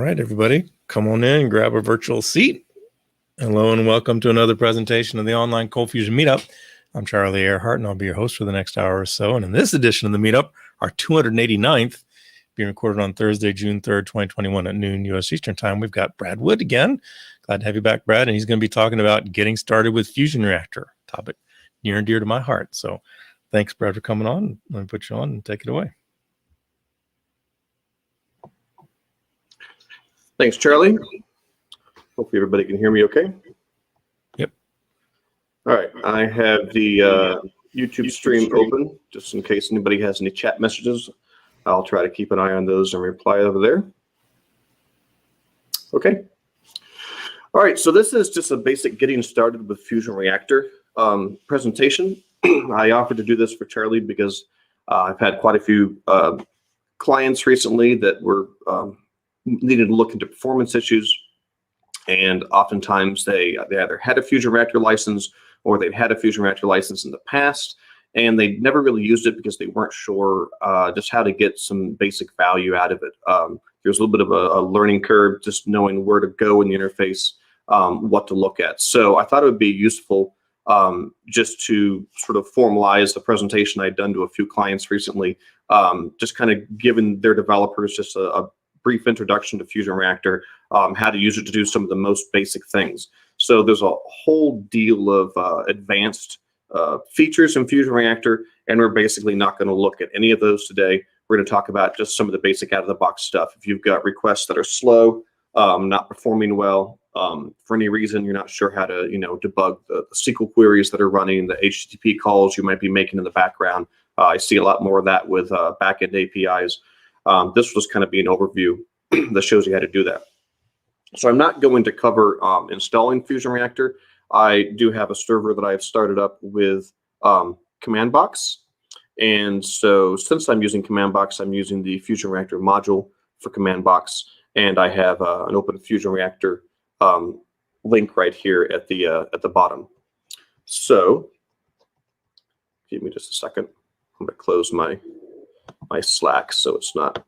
right, everybody, come on in and grab a virtual seat. Hello and welcome to another presentation of the online ColdFusion Meetup. I'm Charlie Earhart, and I'll be your host for the next hour or so. And in this edition of the Meetup, our 289th, being recorded on Thursday, June 3rd, 2021 at noon U.S. Eastern Time, we've got Brad Wood again. Glad to have you back, Brad. And he's going to be talking about getting started with FusionReactor, topic near and dear to my heart. So thanks, Brad, for coming on. Let me put you on and take it away. Thanks, Charlie. Hopefully everybody can hear me okay. Yep. All right, I have the YouTube stream open, just in case anybody has any chat messages. I'll try to keep an eye on those and reply over there. Okay. All right, so this is just a basic getting started with FusionReactor presentation. I offered to do this for Charlie because I've had quite a few clients recently that were needed to look into performance issues, and oftentimes they either had a FusionReactor license or they've had a FusionReactor license in the past, and they never really used it because they weren't sure just how to get some basic value out of it. There's a little bit of a learning curve, just knowing where to go in the interface, what to look at. So I thought it would be useful just to sort of formalize the presentation I'd done to a few clients recently, just kind of giving their developers just a brief introduction to FusionReactor, how to use it to do some of the most basic things. So there's a whole deal of advanced features in FusionReactor, and we're basically not going to look at any of those today. We're going to talk about just some of the basic out-of-the-box stuff. If you've got requests that are slow, not performing well, for any reason you're not sure how to debug the SQL queries that are running, the HTTP calls you might be making in the background. I see a lot more of that with backend APIs. This was kind of be an overview that shows you how to do that. So I'm not going to cover installing FusionReactor. I do have a server that I've started up with CommandBox. And so since I'm using CommandBox, I'm using the FusionReactor module for CommandBox. And I have an open FusionReactor link right here at the bottom. So give me just a second. I'm going to close my Slack so it's not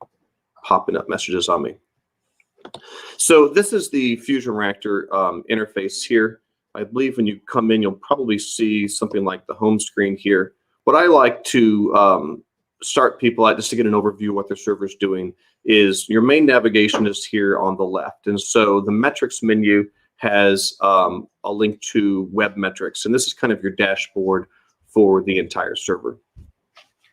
popping up messages on me. So this is the FusionReactor interface here. I believe when you come in, you'll probably see something like the home screen here. What I like to start people at, just to get an overview of what their server is doing, is your main navigation is here on the left. And so the metrics menu has a link to web metrics. And this is kind of your dashboard for the entire server.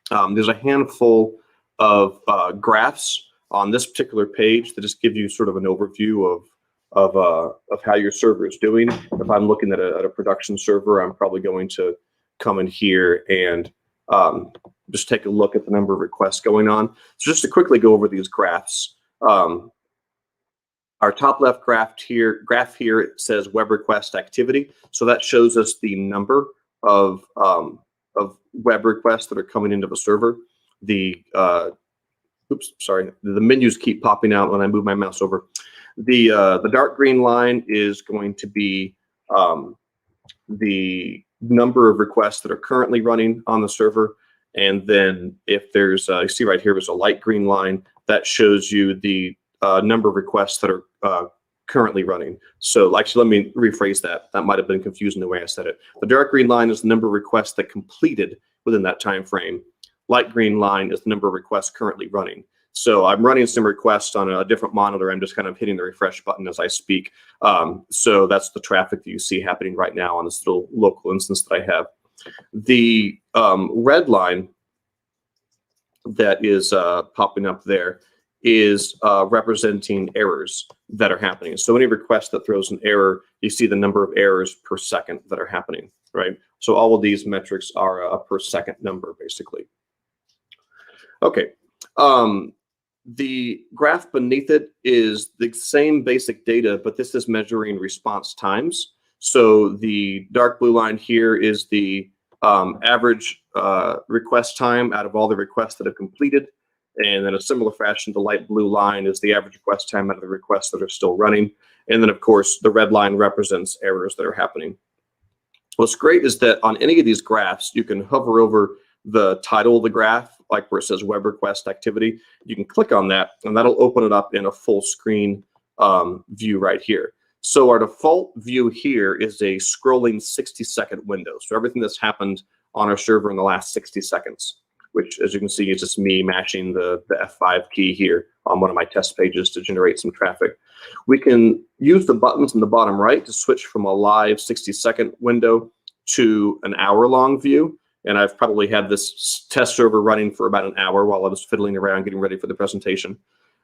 There's a handful of graphs on this particular page that just give you sort of an overview of how your server is doing. If I'm looking at a production server, I'm probably going to come in here and just take a look at the number of requests going on. So just to quickly go over these graphs, our top left graph here it says web request activity. So that shows us the number of web requests that are coming into the server. The menus keep popping out when I move my mouse over. The dark green line is going to be the number of requests that are currently running on the server. And then if there's, you see right here, there's a light green line that shows you the number of requests that are currently running. So actually, let me rephrase that. That might have been confusing the way I said it. The dark green line is the number of requests that completed within that time frame. Light green line is the number of requests currently running. So I'm running some requests on a different monitor. I'm just kind of hitting the refresh button as I speak. So that's the traffic that you see happening right now on this little local instance that I have. The red line that is popping up there is representing errors that are happening. So any request that throws an error, you see the number of errors per second that are happening, right? So all of these metrics are a per second number, basically. Okay. The graph beneath it is the same basic data, but this is measuring response times. So the dark blue line here is the average request time out of all the requests that have completed. And then a similar fashion, the light blue line is the average request time out of the requests that are still running. And then, of course, the red line represents errors that are happening. What's great is that on any of these graphs, you can hover over the title of the graph, like where it says web request activity. You can click on that, and that'll open it up in a full screen view right here. So our default view here is a scrolling 60-second window. So everything that's happened on our server in the last 60 seconds, which, as you can see, is just me mashing the F5 key here on one of my test pages to generate some traffic. We can use the buttons in the bottom right to switch from a live 60-second window to an hour-long view. And I've probably had this test server running for about an hour while I was fiddling around getting ready for the presentation.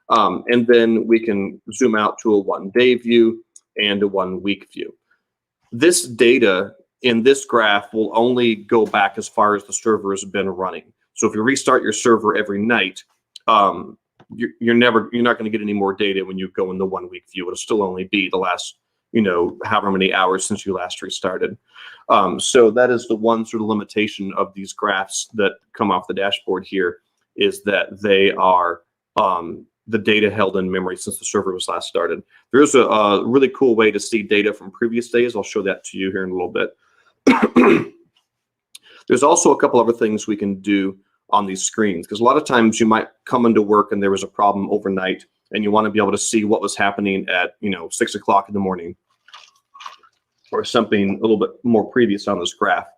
And then we can zoom out to a 1-day view and a 1-week view. This data in this graph will only go back as far as the server has been running. So if you restart your server every night, you're not going to get any more data when you go in the 1-week view. It'll still only be the last, however many hours since you last restarted. So that is the one sort of limitation of these graphs that come off the dashboard here, is that they are the data held in memory since the server was last started. There's a really cool way to see data from previous days. I'll show that to you here in a little bit. There's also a couple other things we can do on these screens, because a lot of times you might come into work and there was a problem overnight and you want to be able to see what was happening at 6 o'clock in the morning or something a little bit more previous on this graph.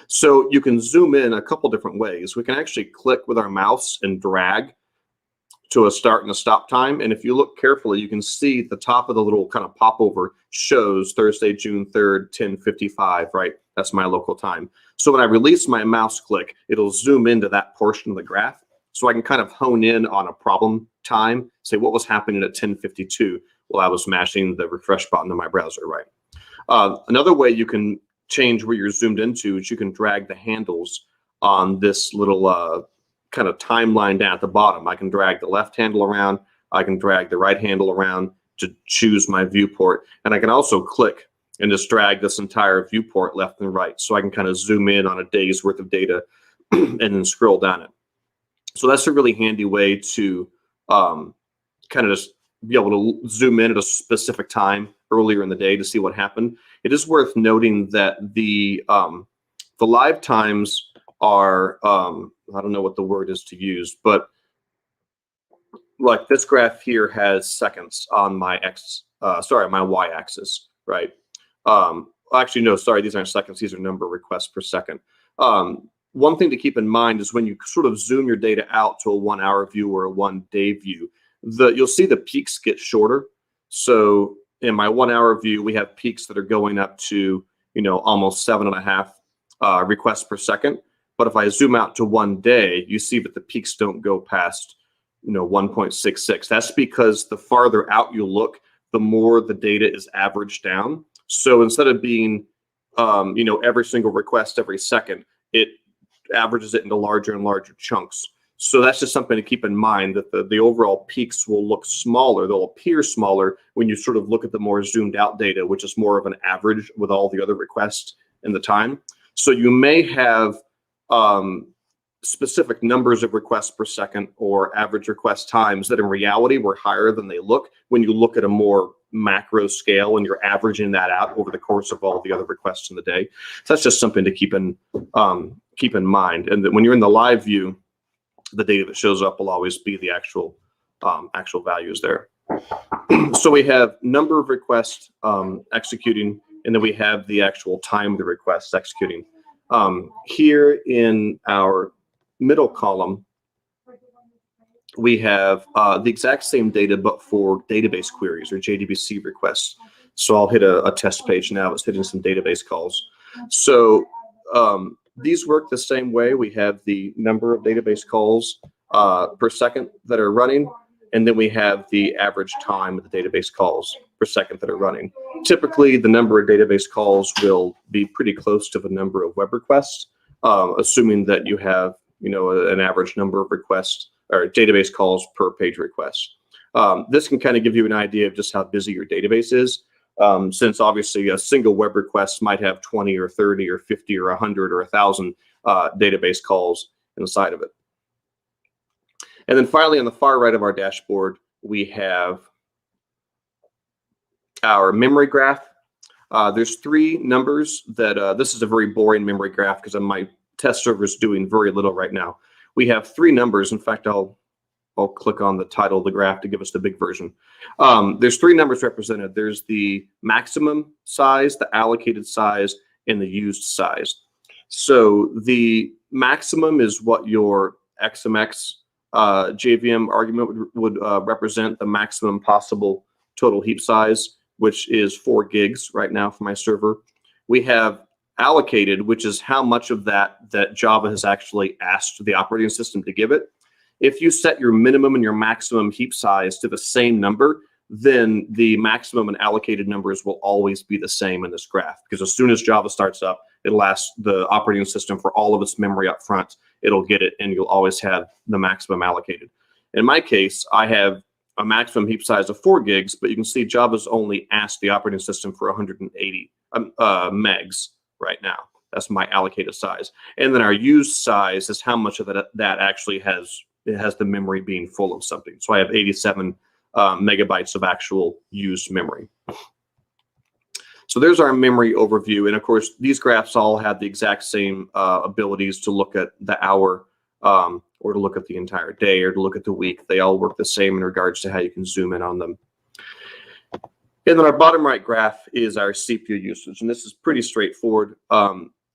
So you can zoom in a couple different ways. We can actually click with our mouse and drag to a start and a stop time. And if you look carefully, you can see the top of the little kind of popover shows Thursday, June 3rd, 10:55, right? That's my local time. So when I release my mouse click, it'll zoom into that portion of the graph. So I can kind of hone in on a problem time, say what was happening at 10:52 while I was mashing the refresh button in my browser, right? Another way you can change where you're zoomed into is you can drag the handles on this little kind of timeline down at the bottom. I can drag the left handle around, I can drag the right handle around to choose my viewport, and I can also click and just drag this entire viewport left and right, so I can kind of zoom in on a day's worth of data and then scroll down it. So that's a really handy way to kind of just be able to zoom in at a specific time earlier in the day to see what happened. It is worth noting that the live times are, I don't know what the word is to use, but like this graph here has seconds on my my y-axis, right? Actually, no, sorry, these aren't seconds, these are number of requests per second. One thing to keep in mind is when you sort of zoom your data out to a 1-hour view or a 1-day view, you'll see the peaks get shorter. So in my 1-hour view, we have peaks that are going up to, almost 7.5 requests per second. But if I zoom out to 1 day, you see that the peaks don't go past, 1.66. That's because the farther out you look, the more the data is averaged down. So instead of being, every single request every second, it averages it into larger and larger chunks. So that's just something to keep in mind, that the overall peaks will look smaller. They'll appear smaller when you sort of look at the more zoomed out data, which is more of an average with all the other requests in the time. So you may have specific numbers of requests per second or average request times that in reality were higher than they look when you look at a more macro scale and you're averaging that out over the course of all the other requests in the day. So that's just something to keep in mind. And that when you're in the live view, the data that shows up will always be the actual values there. So we have number of requests executing, and then we have the actual time of the requests executing. Here in our middle column, we have the exact same data, but for database queries or JDBC requests. So I'll hit a test page now. It's hitting some database calls. So these work the same way. We have the number of database calls per second that are running, and then we have the average time of the database calls per second that are running. Typically, the number of database calls will be pretty close to the number of web requests, assuming that you have, an average number of requests or database calls per page request. This can kind of give you an idea of just how busy your database is, since obviously a single web request might have 20 or 30 or 50 or 100 or 1,000 database calls inside of it. And then finally, on the far right of our dashboard, we have our memory graph. There's 3 numbers that, this is a very boring memory graph because my test server is doing very little right now. We have 3 numbers. In fact, I'll I'll click on the title of the graph to give us the big version. There's three numbers represented. There's the maximum size, the allocated size, and the used size. So the maximum is what your XMX JVM argument would represent, the maximum possible total heap size, which is 4 gigs right now for my server. We have allocated, which is how much of that Java has actually asked the operating system to give it. If you set your minimum and your maximum heap size to the same number, then the maximum and allocated numbers will always be the same in this graph, because as soon as Java starts up, it'll ask the operating system for all of its memory up front. It'll get it, and you'll always have the maximum allocated. In my case, I have a maximum heap size of 4 gigs, but you can see Java's only asked the operating system for 180 megs right now. That's my allocated size. And then our used size is how much of that actually has the memory being full of something. So I have 87 megabytes of actual used memory. So there's our memory overview. And of course, these graphs all have the exact same abilities to look at the hour or to look at the entire day or to look at the week. They all work the same in regards to how you can zoom in on them. And then our bottom right graph is our CPU usage. And this is pretty straightforward.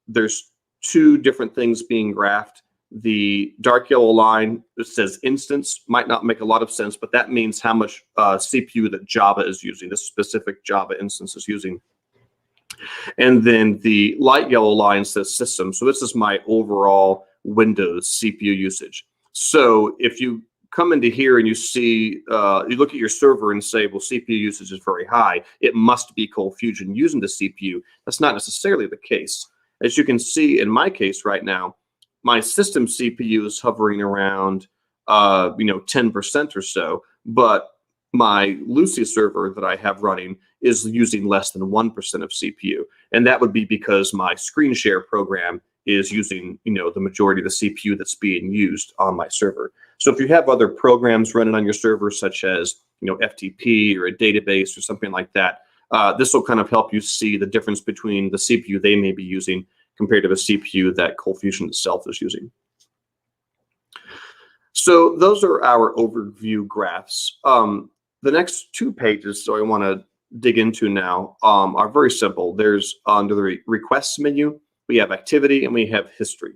There's 2 different things being graphed. The dark yellow line that says instance might not make a lot of sense, but that means how much CPU that Java is using, this specific Java instance is using. And then the light yellow line says system. So this is my overall Windows CPU usage. So if you come into here and you see, you look at your server and say, well, CPU usage is very high, it must be ColdFusion using the CPU. That's not necessarily the case. As you can see in my case right now, my system CPU is hovering around 10% or so, but my Lucy server that I have running is using less than 1% of CPU. And that would be because my screen share program is using, the majority of the CPU that's being used on my server. So if you have other programs running on your server, such as, FTP or a database or something like that, this will kind of help you see the difference between the CPU they may be using compared to the CPU that ColdFusion itself is using. So those are our overview graphs. The next 2 pages, so I want to dig into now, are very simple. There's under the requests menu, we have activity and we have history.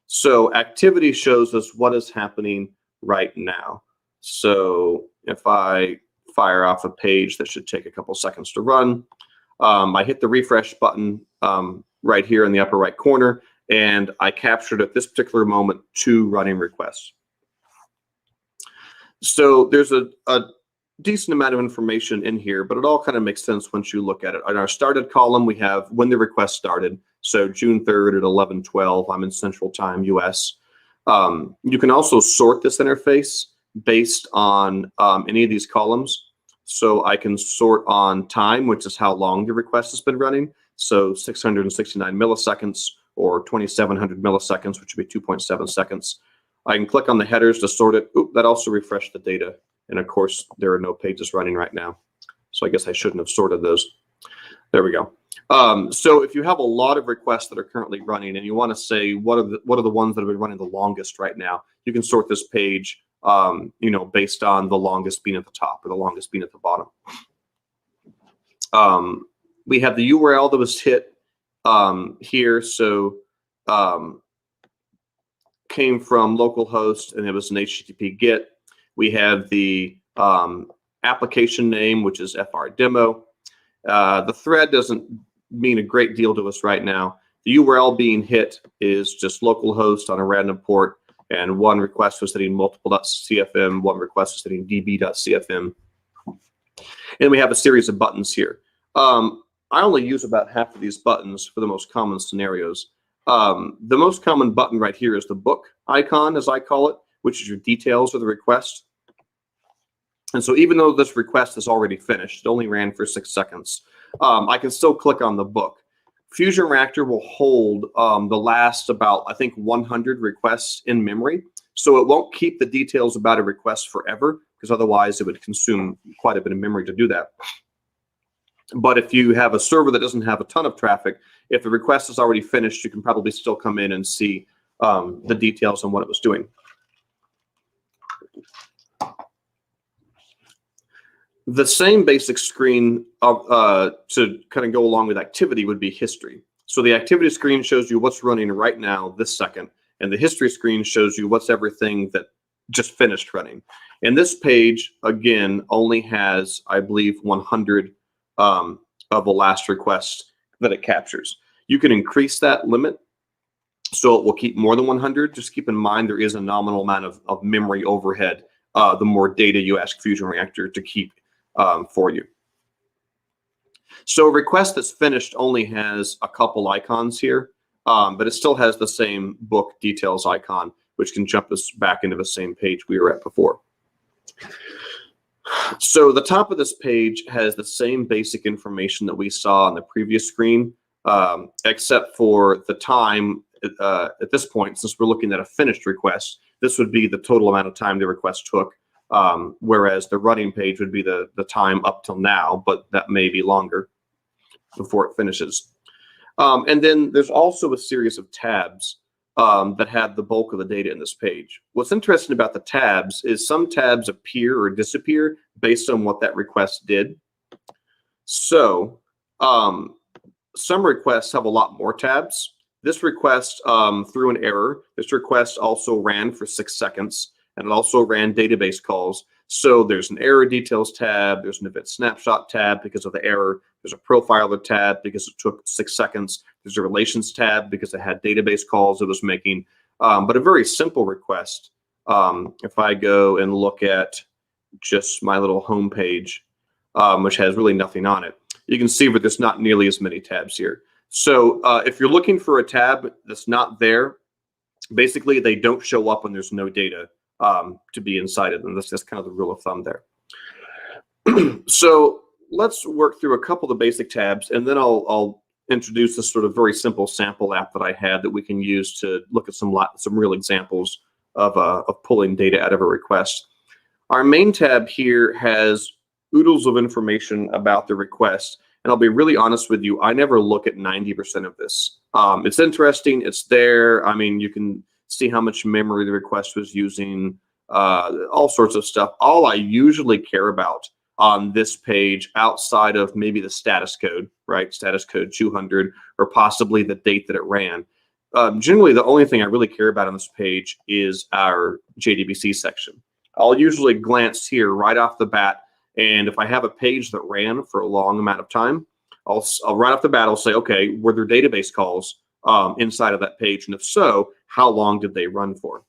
So activity shows us what is happening right now. So if I fire off a page that should take a couple seconds to run, I hit the refresh button right here in the upper right corner, and I captured at this particular moment 2 running requests. So there's a decent amount of information in here, but it all kind of makes sense once you look at it. In our started column, we have when the request started. So June 3rd at 11:12, I'm in Central Time, US. You can also sort this interface based on any of these columns. So I can sort on time, which is how long the request has been running. So 669 milliseconds or 2700 milliseconds, which would be 2.7 seconds. I can click on the headers to sort it. Oop, that also refreshed the data. And of course, there are no pages running right now. So I guess I shouldn't have sorted those. There we go. So if you have a lot of requests that are currently running and you want to say what are the ones that have been running the longest right now, you can sort this page based on the longest being at the top or the longest being at the bottom. We have the URL that was hit here. So came from localhost and it was an HTTP GET. We have the application name, which is FR demo. The thread doesn't mean a great deal to us right now. The URL being hit is just localhost on a random port, and one request was hitting multiple.cfm, one request was hitting db.cfm. And we have a series of buttons here. I only use about half of these buttons for the most common scenarios. The most common button right here is the book icon, as I call it, which is your details of the request. And so even though this request is already finished, it only ran for 6 seconds, I can still click on the book. FusionReactor will hold the last about, I think, 100 requests in memory. So it won't keep the details about a request forever, because otherwise it would consume quite a bit of memory to do that. But if you have a server that doesn't have a ton of traffic, if the request is already finished, you can probably still come in and see the details on what it was doing. The same basic screen to kind of go along with activity would be history. So the activity screen shows you what's running right now, this second, and the history screen shows you what's everything that just finished running. And this page, again, only has, I believe, 100 of the last request that it captures. You can increase that limit so it will keep more than 100. Just keep in mind there is a nominal amount of memory overhead the more data you ask FusionReactor to keep for you. So a request that's finished only has a couple icons here, but it still has the same book details icon, which can jump us back into the same page we were at before. So the top of this page has the same basic information that we saw on the previous screen, except for the time at this point, since we're looking at a finished request, this would be the total amount of time the request took, whereas the running page would be the time up till now, but that may be longer before it finishes. And then there's also a series of tabs that have the bulk of the data in this page. What's interesting about the tabs is some tabs appear or disappear based on what that request did. So some requests have a lot more tabs. This request threw an error. This request also ran for 6 seconds, and it also ran database calls. So there's an error details tab, there's an event snapshot tab because of the error, there's a profiler tab because it took 6 seconds, there's a relations tab because it had database calls it was making, but a very simple request. If I go and look at just my little home page, which has really nothing on it, you can see that there's not nearly as many tabs here. So if you're looking for a tab that's not there, basically they don't show up when there's no data to be inside of them. That's just kind of the rule of thumb there. So let's work through a couple of the basic tabs, and then I'll introduce this sort of very simple sample app that I had that we can use to look at some real examples of pulling data out of a request. Our main tab here has oodles of information about the request, and I'll be really honest with you, I never look at 90% of this. It's interesting, it's there. I mean, you can see how much memory the request was using, all sorts of stuff. All I usually care about on this page, outside of maybe the status code, right? Status code 200, or possibly the date that it ran. Generally, the only thing I really care about on this page is our JDBC section. I'll usually glance here right off the bat, and if I have a page that ran for a long amount of time, I'll right off the bat, I'll say, okay, were there database calls inside of that page? And if so, how long did they run for?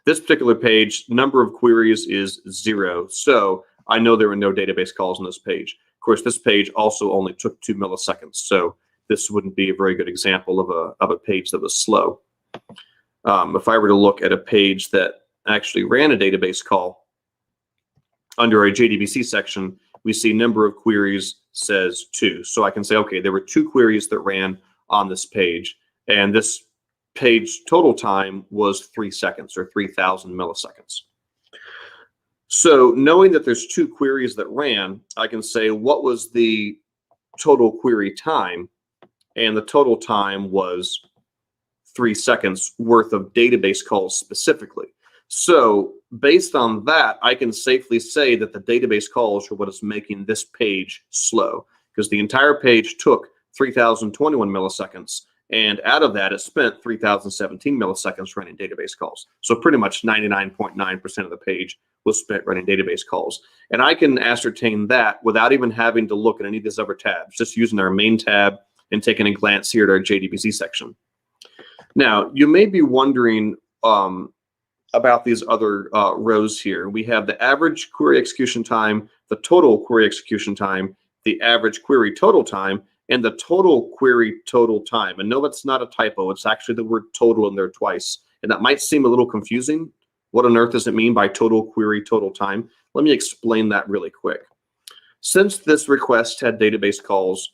This particular page, number of queries is 0. So I know there were no database calls on this page. Of course, this page also only took 2 milliseconds. So this wouldn't be a very good example of a page that was slow. If I were to look at a page that actually ran a database call, under a JDBC section, we see number of queries says 2. So I can say, okay, there were 2 queries that ran on this page, and this page total time was 3 seconds, or 3,000 milliseconds. So knowing that there's 2 queries that ran, I can say what was the total query time, and the total time was 3 seconds worth of database calls specifically. So based on that, I can safely say that the database calls are what is making this page slow, because the entire page took 3,021 milliseconds, and out of that, it spent 3,017 milliseconds running database calls. So pretty much 99.9% of the page was spent running database calls. And I can ascertain that without even having to look at any of these other tabs, just using our main tab and taking a glance here at our JDBC section. Now, you may be wondering about these other rows here. We have the average query execution time, the total query execution time, the average query total time, and the total query total time. And no, that's not a typo. It's actually the word total in there twice. And that might seem a little confusing. What on earth does it mean by total query total time? Let me explain that really quick. Since this request had database calls,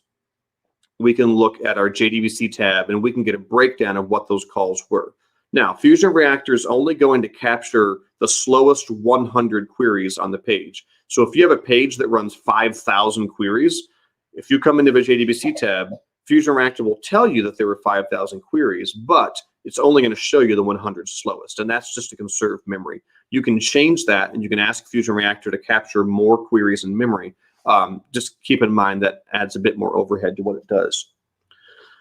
we can look at our JDBC tab and we can get a breakdown of what those calls were. Now, FusionReactor is only going to capture the slowest 100 queries on the page. So if you have a page that runs 5,000 queries, if you come into the JDBC tab, FusionReactor will tell you that there were 5,000 queries, but it's only going to show you the 100 slowest, and that's just to conserve memory. You can change that, and you can ask FusionReactor to capture more queries in memory. Just keep in mind that adds a bit more overhead to what it does.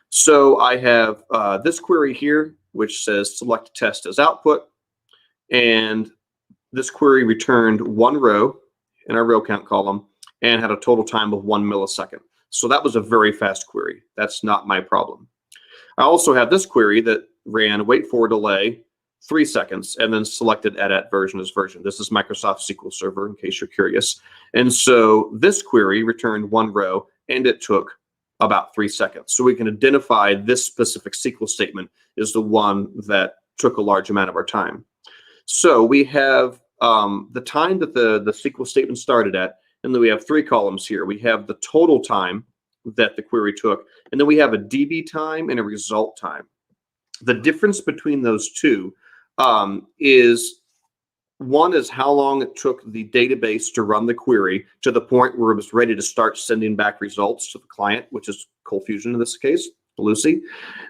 So I have this query here, which says select test as output, and this query returned one row in our row count column and had a total time of 1 millisecond. So that was a very fast query. That's not my problem. I also have this query that ran wait for delay 3 seconds and then selected edit version as version. This is Microsoft SQL Server, in case you're curious. And so this query returned one row and it took about 3 seconds. So we can identify this specific SQL statement is the one that took a large amount of our time. So we have the time that the SQL statement started at, and then we have 3 columns here. We have the total time that the query took, and then we have a DB time and a result time. The difference between those two is one is how long it took the database to run the query to the point where it was ready to start sending back results to the client, which is ColdFusion in this case, Lucy.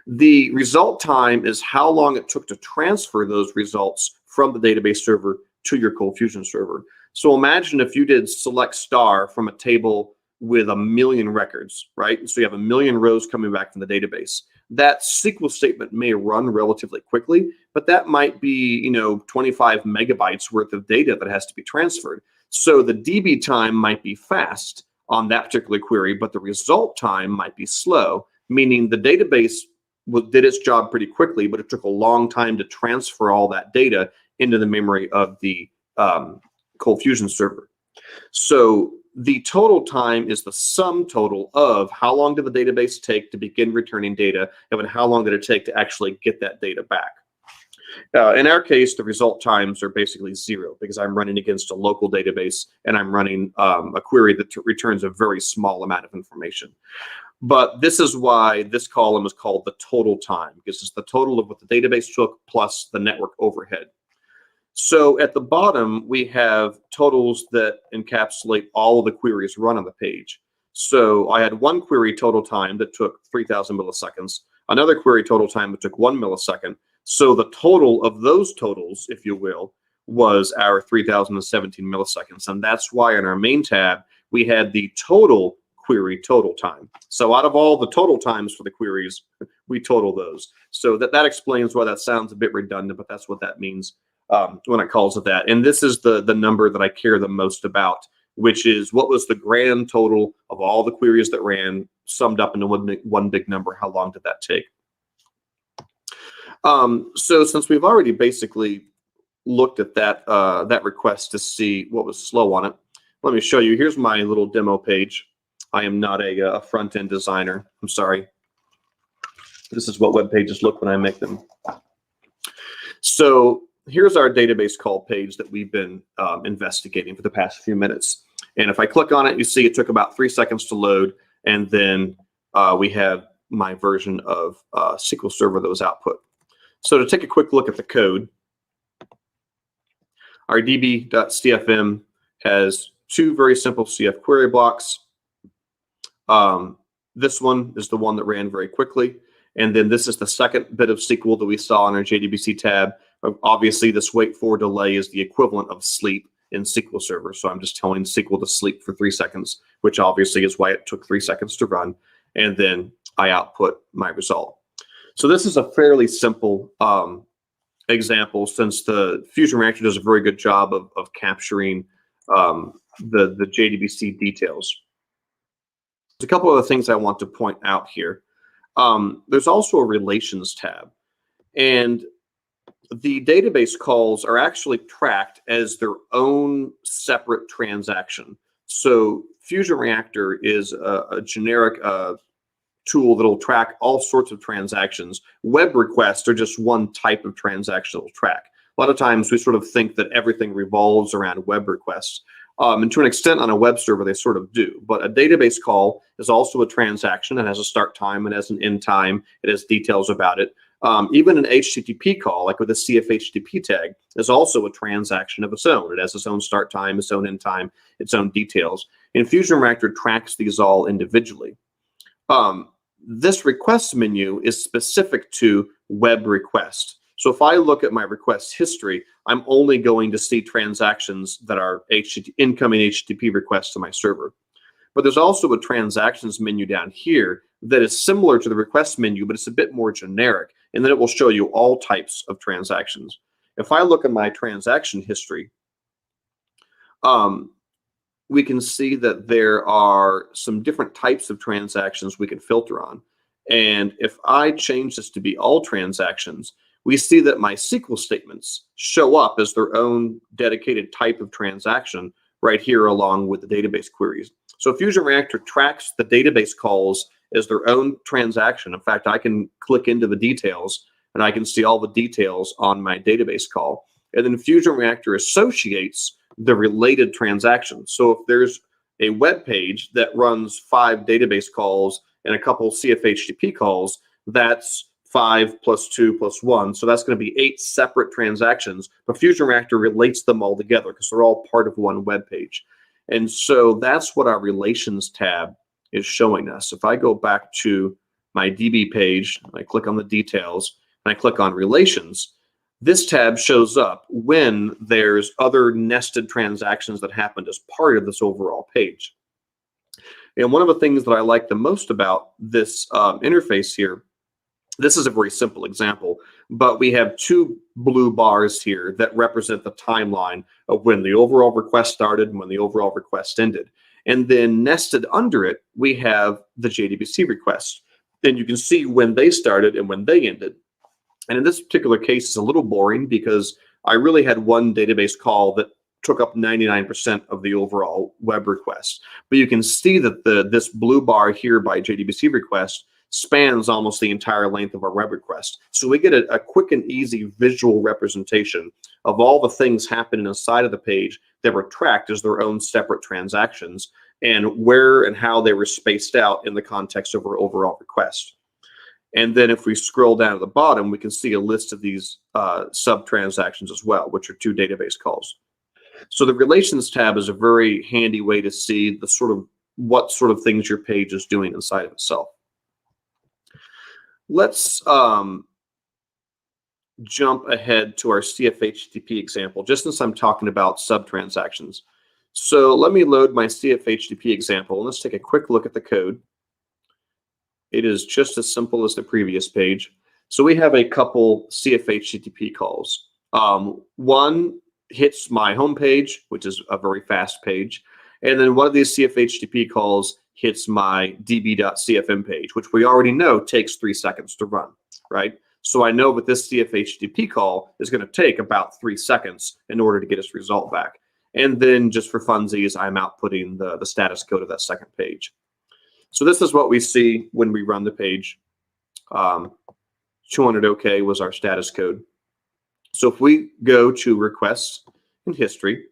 The result time is how long it took to transfer those results from the database server to your ColdFusion server. So imagine if you did select star from a table with 1 million records, right? So you have 1 million rows coming back from the database. That SQL statement may run relatively quickly, but that might be, 25 megabytes worth of data that has to be transferred. So the DB time might be fast on that particular query, but the result time might be slow, meaning the database did its job pretty quickly, but it took a long time to transfer all that data into the memory of the ColdFusion server. So the total time is the sum total of how long did the database take to begin returning data, and then how long did it take to actually get that data back. In our case, the result times are basically 0 because I'm running against a local database and I'm running a query that returns a very small amount of information. But this is why this column is called the total time, because it's the total of what the database took plus the network overhead. So at the bottom, we have totals that encapsulate all of the queries run on the page. So I had one query total time that took 3,000 milliseconds, another query total time that took 1 millisecond. So the total of those totals, if you will, was our 3,017 milliseconds. And that's why in our main tab, we had the total query total time. So out of all the total times for the queries, we total those. So that explains why that sounds a bit redundant, but that's what that means when it calls it that. And this is the number that I care the most about, which is what was the grand total of all the queries that ran summed up into one big number. How long did that take? So since we've already basically looked at that request to see what was slow on it, let me show you. Here's my little demo page. I am not a front-end designer. I'm sorry. This is what web pages look when I make them. So here's our database call page that we've been investigating for the past few minutes. And if I click on it, you see it took about 3 seconds to load. And then we have my version of SQL Server that was output. So to take a quick look at the code, our db.cfm has 2 very simple CF query blocks. This one is the one that ran very quickly. And then this is the second bit of SQL that we saw in our Jdbc tab. Obviously, this wait for delay is the equivalent of sleep in SQL Server. So I'm just telling SQL to sleep for 3 seconds, which obviously is why it took 3 seconds to run. And then I output my result. So this is a fairly simple example, since the FusionReactor does a very good job of capturing the Jdbc details. There's a couple of other things I want to point out here. There's also a relations tab, and the database calls are actually tracked as their own separate transaction. So FusionReactor is a generic tool that'll track all sorts of transactions. Web requests are just one type of transaction that'll track. A lot of times we sort of think that everything revolves around web requests. And to an extent on a web server, they sort of do. But a database call is also a transaction. It has a start time, it has an end time, it has details about it. Even an HTTP call, like with a CF-HTTP tag, is also a transaction of its own. It has its own start time, its own end time, its own details. And FusionReactor tracks these all individually. This request menu is specific to web request. So if I look at my request history, I'm only going to see transactions that are incoming HTTP requests to my server. But there's also a transactions menu down here that is similar to the request menu, but it's a bit more generic. And then it will show you all types of transactions. If I look at my transaction history, we can see that there are some different types of transactions we can filter on. And if I change this to be all transactions, we see that my SQL statements show up as their own dedicated type of transaction right here along with the database queries. So FusionReactor tracks the database calls as their own transaction. In fact, I can click into the details and I can see all the details on my database call. And then FusionReactor associates the related transactions. So if there's a web page that runs 5 database calls and a couple CFHTTP calls, that's 5 plus 2 plus 1. So that's going to be 8 separate transactions. But FusionReactor relates them all together because they're all part of one web page. And so that's what our Relations tab is showing us. If I go back to my DB page, I click on the details, and I click on Relations, this tab shows up when there's other nested transactions that happened as part of this overall page. And one of the things that I like the most about this interface here, this is a very simple example, but we have 2 blue bars here that represent the timeline of when the overall request started and when the overall request ended. And then nested under it, we have the JDBC requests. And you can see when they started and when they ended. And in this particular case, it's a little boring because I really had one database call that took up 99% of the overall web request. But you can see that this blue bar here by JDBC request spans almost the entire length of our web request. So we get a quick and easy visual representation of all the things happening inside of the page that were tracked as their own separate transactions and where and how they were spaced out in the context of our overall request. And then if we scroll down to the bottom, we can see a list of these sub-transactions as well, which are 2 database calls. So the Relations tab is a very handy way to see the what sort of things your page is doing inside of itself. Let's jump ahead to our CFHTTP example, just since I'm talking about sub-transactions. So let me load my CFHTTP example, and let's take a quick look at the code. It is just as simple as the previous page. So we have a couple CFHTTP calls. One hits my home page, which is a very fast page. And then one of these CFHTTP calls hits my db.cfm page, which we already know takes 3 seconds to run, right? So I know that this CFHTTP call is going to take about 3 seconds in order to get its result back. And then just for funsies, I'm outputting the status code of that second page. So this is what we see when we run the page. 200 OK was our status code. So if we go to requests and history,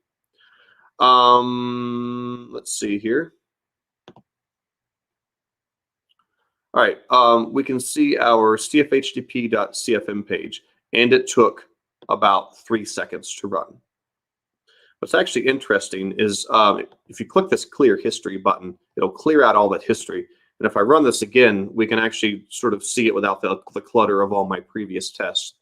let's see here. All right, we can see our cfhtp.cfm page, and it took about 3 seconds to run. What's actually interesting is if you click this clear history button, it'll clear out all that history. And if I run this again, we can actually sort of see it without the clutter of all my previous tests.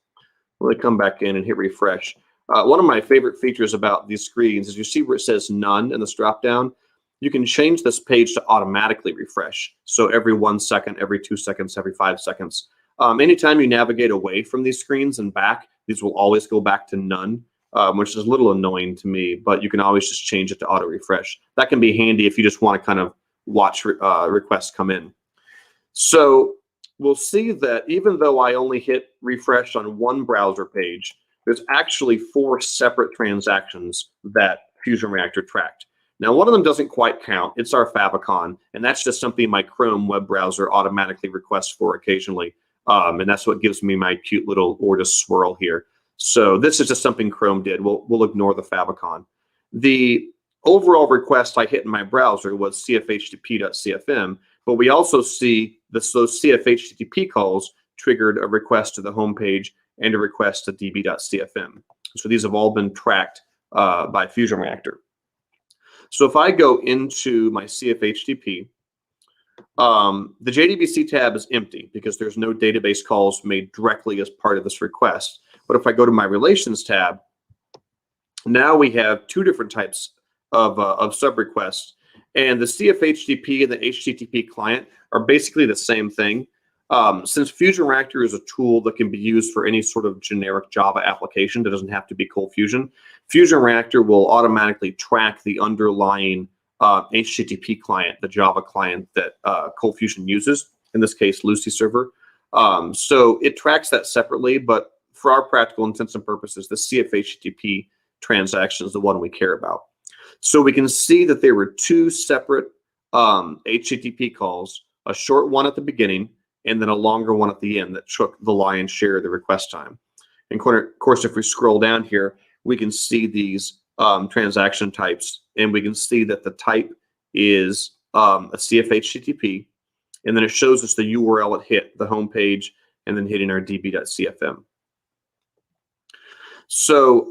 When I come back in and hit refresh, one of my favorite features about these screens is you see where it says none in this drop down. You can change this page to automatically refresh. So every 1 second, every 2 seconds, every 5 seconds. Anytime you navigate away from these screens and back, these will always go back to none. Which is a little annoying to me, but you can always just change it to auto refresh. That can be handy if you just want to kind of watch requests come in. So we'll see that even though I only hit refresh on one browser page, there's actually 4 separate transactions that FusionReactor tracked. Now, one of them doesn't quite count. It's our favicon, and that's just something my Chrome web browser automatically requests for occasionally. And that's what gives me my cute little Ortus swirl here. So this is just something Chrome did. We'll ignore the favicon. The overall request I hit in my browser was cfhtp.cfm, but we also see those CFHTTP calls triggered a request to the home page and a request to db.cfm. So these have all been tracked by FusionReactor. So if I go into my CFHTP The JDBC tab is empty because there's no database calls made directly as part of this request. But if I go to my Relations tab, now we have two different types of sub requests, and the CFHTTP and the HTTP client are basically the same thing. Since FusionReactor is a tool that can be used for any sort of generic Java application that doesn't have to be ColdFusion, FusionReactor will automatically track the underlying HTTP client, the Java client that ColdFusion uses, in this case, Lucy server. So it tracks that separately, but for our practical intents and purposes, the CFHTTP transaction is the one we care about. So we can see that there were two separate HTTP calls, a short one at the beginning and then a longer one at the end that took the lion's share of the request time. And of course, if we scroll down here, we can see these transaction types, and we can see that the type is a CFHTTP, and then it shows us the URL it hit, the home page, and then hitting our db.cfm. So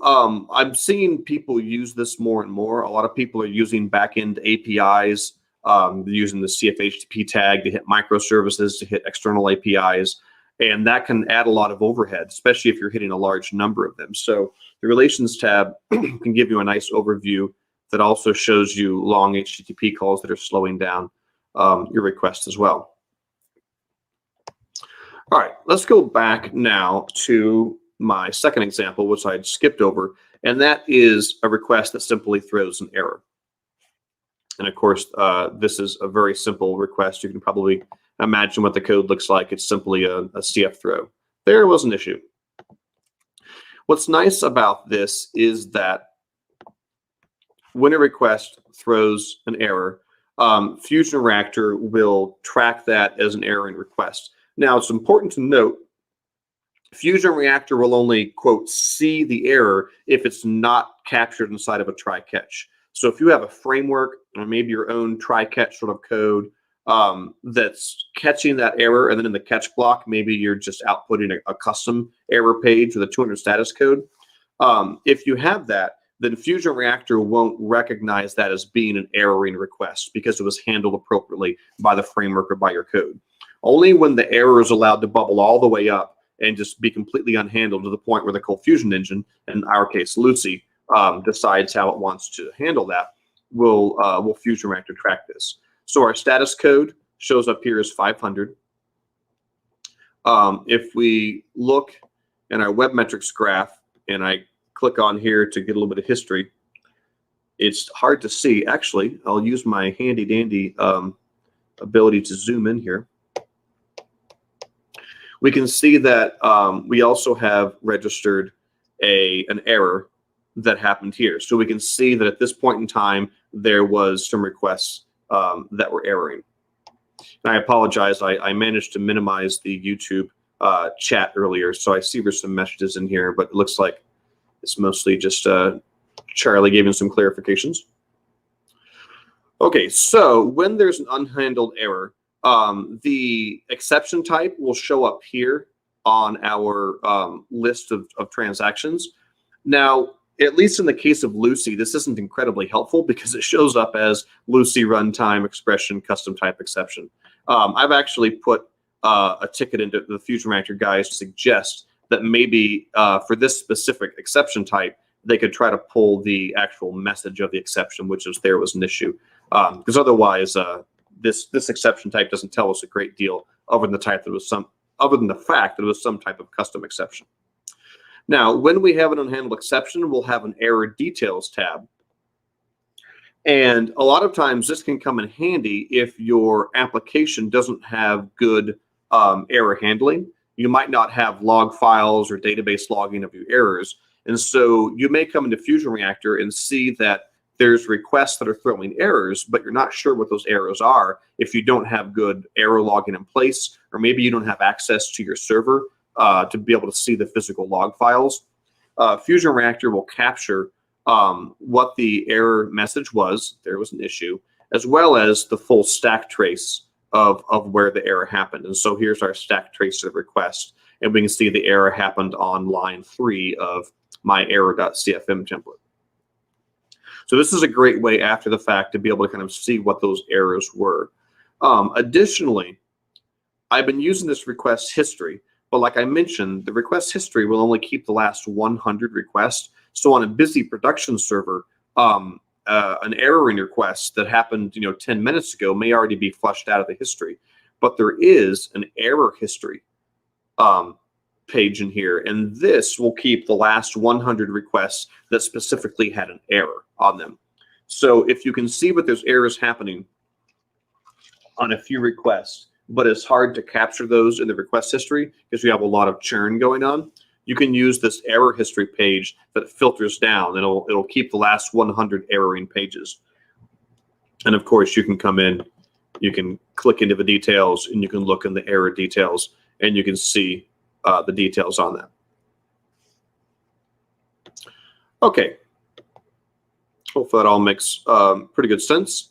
I'm seeing people use this more and more. A lot of people are using backend APIs. They're using the CFHTTP tag to hit microservices, to hit external APIs, and that can add a lot of overhead, especially if you're hitting a large number of them. So the Relations tab can give you a nice overview that also shows you long HTTP calls that are slowing down your request as well. All right, let's go back now to my second example, which I'd skipped over, and that is a request that simply throws an error. And of course, this is a very simple request. You can probably imagine what the code looks like. It's simply a CF throw. There was an issue. What's nice about this is that when a request throws an error, FusionReactor will track that as an error in request. Now, it's important to note, FusionReactor will only, quote, see the error if it's not captured inside of a try-catch. So if you have a framework or maybe your own try-catch sort of code that's catching that error, and then in the catch block, maybe you're just outputting a custom error page with a 200 status code. If you have that, then FusionReactor won't recognize that as being an error in request because it was handled appropriately by the framework or by your code. Only when the error is allowed to bubble all the way up and just be completely unhandled to the point where the ColdFusion engine, in our case Lucy, decides how it wants to handle that, will FusionReactor track this. So our status code shows up here as 500. If we look in our web metrics graph, and I click on here to get a little bit of history, it's hard to see. Actually, I'll use my handy dandy ability to zoom in here. We can see that we also have registered an error that happened here. So we can see that at this point in time, there was some requests that were erroring. And I apologize, I managed to minimize the YouTube chat earlier, so I see there's some messages in here, but it looks like it's mostly just Charlie giving some clarifications. Okay, so when there's an unhandled error, the exception type will show up here on our list of transactions. Now, at least in the case of Lucy, this isn't incredibly helpful because it shows up as Lucy runtime expression custom type exception. I've actually put a ticket into the FusionReactor guys to suggest that maybe for this specific exception type, they could try to pull the actual message of the exception, which is there was an issue. Because otherwise, this exception type doesn't tell us a great deal other than the fact that it was some type of custom exception. Now, when we have an unhandled exception, we'll have an error details tab. And a lot of times this can come in handy if your application doesn't have good error handling. You might not have log files or database logging of your errors. And so you may come into FusionReactor and see that there's requests that are throwing errors, but you're not sure what those errors are if you don't have good error logging in place, or maybe you don't have access to your server to be able to see the physical log files. FusionReactor will capture what the error message was, there was an issue, as well as the full stack trace of where the error happened. And so here's our stack trace of the request, and we can see the error happened on line 3 of my error.cfm template. So this is a great way after the fact to be able to kind of see what those errors were. Additionally, I've been using this request history, but like I mentioned, the request history will only keep the last 100 requests. So on a busy production server, an error in your request that happened 10 minutes ago may already be flushed out of the history. But there is an error history page in here, and this will keep the last 100 requests that specifically had an error on them. So if you can see what there's errors happening on a few requests, but it's hard to capture those in the request history because you have a lot of churn going on, you can use this error history page that filters down, and it'll keep the last 100 erroring pages. And of course, you can come in, you can click into the details, and you can look in the error details, and you can see the details on that. Okay. Hopefully that all makes pretty good sense.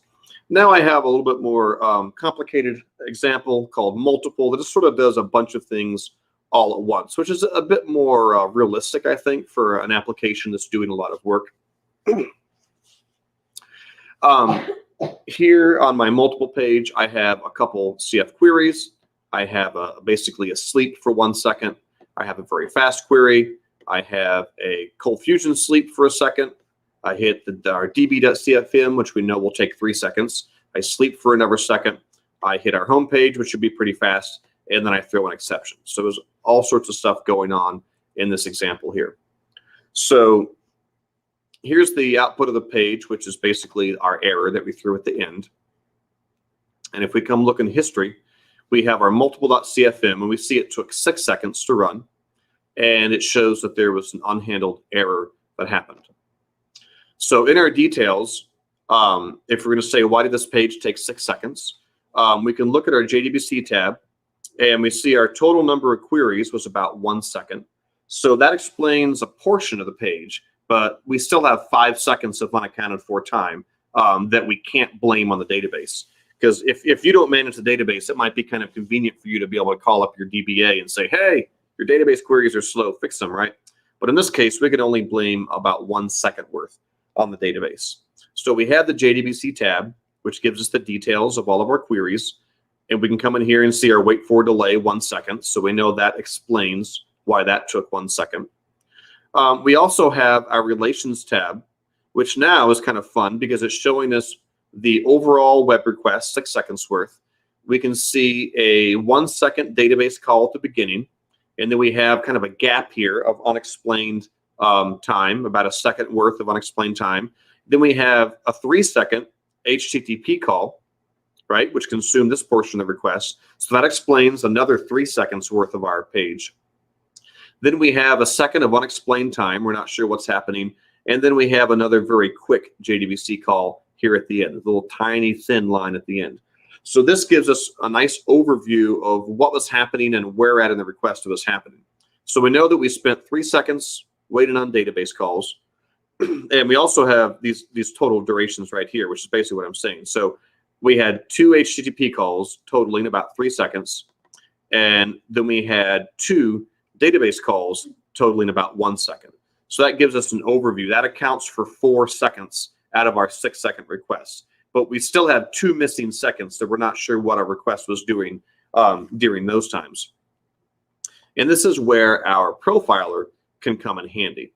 Now I have a little bit more complicated example called multiple that just sort of does a bunch of things all at once, which is a bit more realistic, I think, for an application that's doing a lot of work. Here on my multiple page, I have a couple CF queries. I have basically a sleep for 1 second. I have a very fast query. I have a ColdFusion sleep for a second. I hit our db.cfm, which we know will take 3 seconds. I sleep for another second. I hit our home page, which should be pretty fast, and then I throw an exception. So there's all sorts of stuff going on in this example here. So here's the output of the page, which is basically our error that we threw at the end. And if we come look in history, we have our multiple.cfm, and we see it took 6 seconds to run, and it shows that there was an unhandled error that happened. So in our details, if we're going to say, why did this page take 6 seconds, we can look at our Jdbc tab, and we see our total number of queries was about 1 second. So that explains a portion of the page, but we still have 5 seconds of unaccounted for time that we can't blame on the database. Because if you don't manage the database, it might be kind of convenient for you to be able to call up your DBA and say, hey, your database queries are slow, fix them, right? But in this case, we can only blame about 1 second worth on the database. So we have the Jdbc tab, which gives us the details of all of our queries. And we can come in here and see our wait for delay 1 second. So we know that explains why that took 1 second. We also have our relations tab, which now is kind of fun because it's showing us the overall web request, 6 seconds worth. We can see a 1 second database call at the beginning. And then we have kind of a gap here of unexplained time, about a second worth of unexplained time. Then we have a 3 second HTTP call, right, which consumed this portion of the request. So that explains another 3 seconds worth of our page. Then we have a second of unexplained time. We're not sure what's happening. And then we have another very quick JDBC call here at the end, a little tiny thin line at the end. So this gives us a nice overview of what was happening and where at in the request it was happening. So we know that we spent 3 seconds waiting on database calls. And we also have these total durations right here, which is basically what I'm saying. So we had 2 HTTP calls totaling about 3 seconds. And then we had 2 database calls totaling about 1 second. So that gives us an overview. That accounts for 4 seconds out of our 6 second request. But we still have 2 missing seconds that we're not sure what our request was doing during those times. And this is where our profiler can come in handy.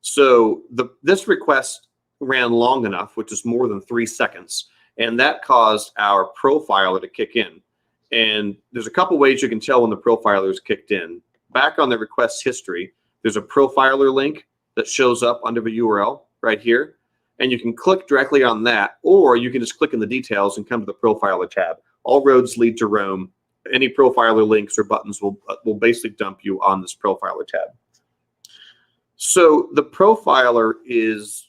So this request ran long enough, which is more than 3 seconds, and that caused our profiler to kick in. And there's a couple ways you can tell when the profiler is kicked in. Back on the request history, there's a profiler link that shows up under the URL right here. And you can click directly on that, or you can just click in the details and come to the profiler tab. All roads lead to Rome. Any profiler links or buttons will basically dump you on this profiler tab. So the profiler is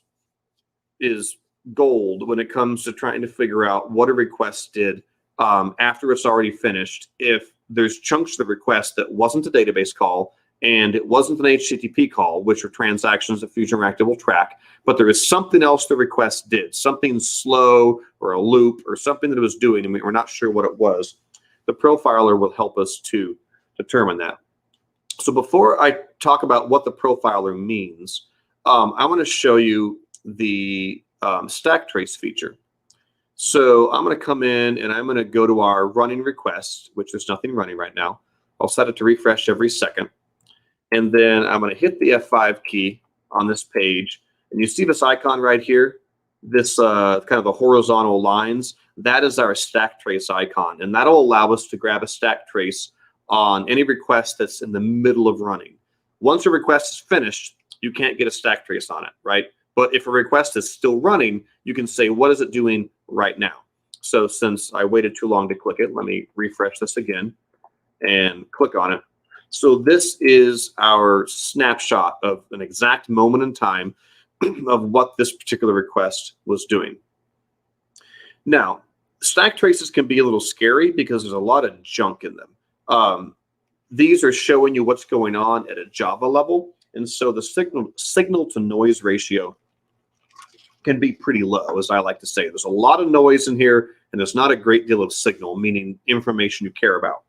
gold when it comes to trying to figure out what a request did after it's already finished. If there's chunks of the request that wasn't a database call and it wasn't an HTTP call, which are transactions that FusionReactor will track, but there is something else the request did, something slow or a loop or something that it was doing, and we're not sure what it was, the profiler will help us to determine that. So before I talk about what the profiler means, I want to show you the stack trace feature. So I'm going to come in and I'm going to go to our running request, which there's nothing running right now. I'll set it to refresh every second. And then I'm going to hit the F5 key on this page. And you see this icon right here, this kind of the horizontal lines. That is our stack trace icon. And that'll allow us to grab a stack trace on any request that's in the middle of running. Once a request is finished, you can't get a stack trace on it, right? But if a request is still running, you can say, what is it doing right now? So since I waited too long to click it, let me refresh this again and click on it. So this is our snapshot of an exact moment in time of what this particular request was doing. Now, stack traces can be a little scary because there's a lot of junk in them. These are showing you what's going on at a Java level. And so the signal to noise ratio can be pretty low, as I like to say. There's a lot of noise in here, and there's not a great deal of signal, meaning information you care about.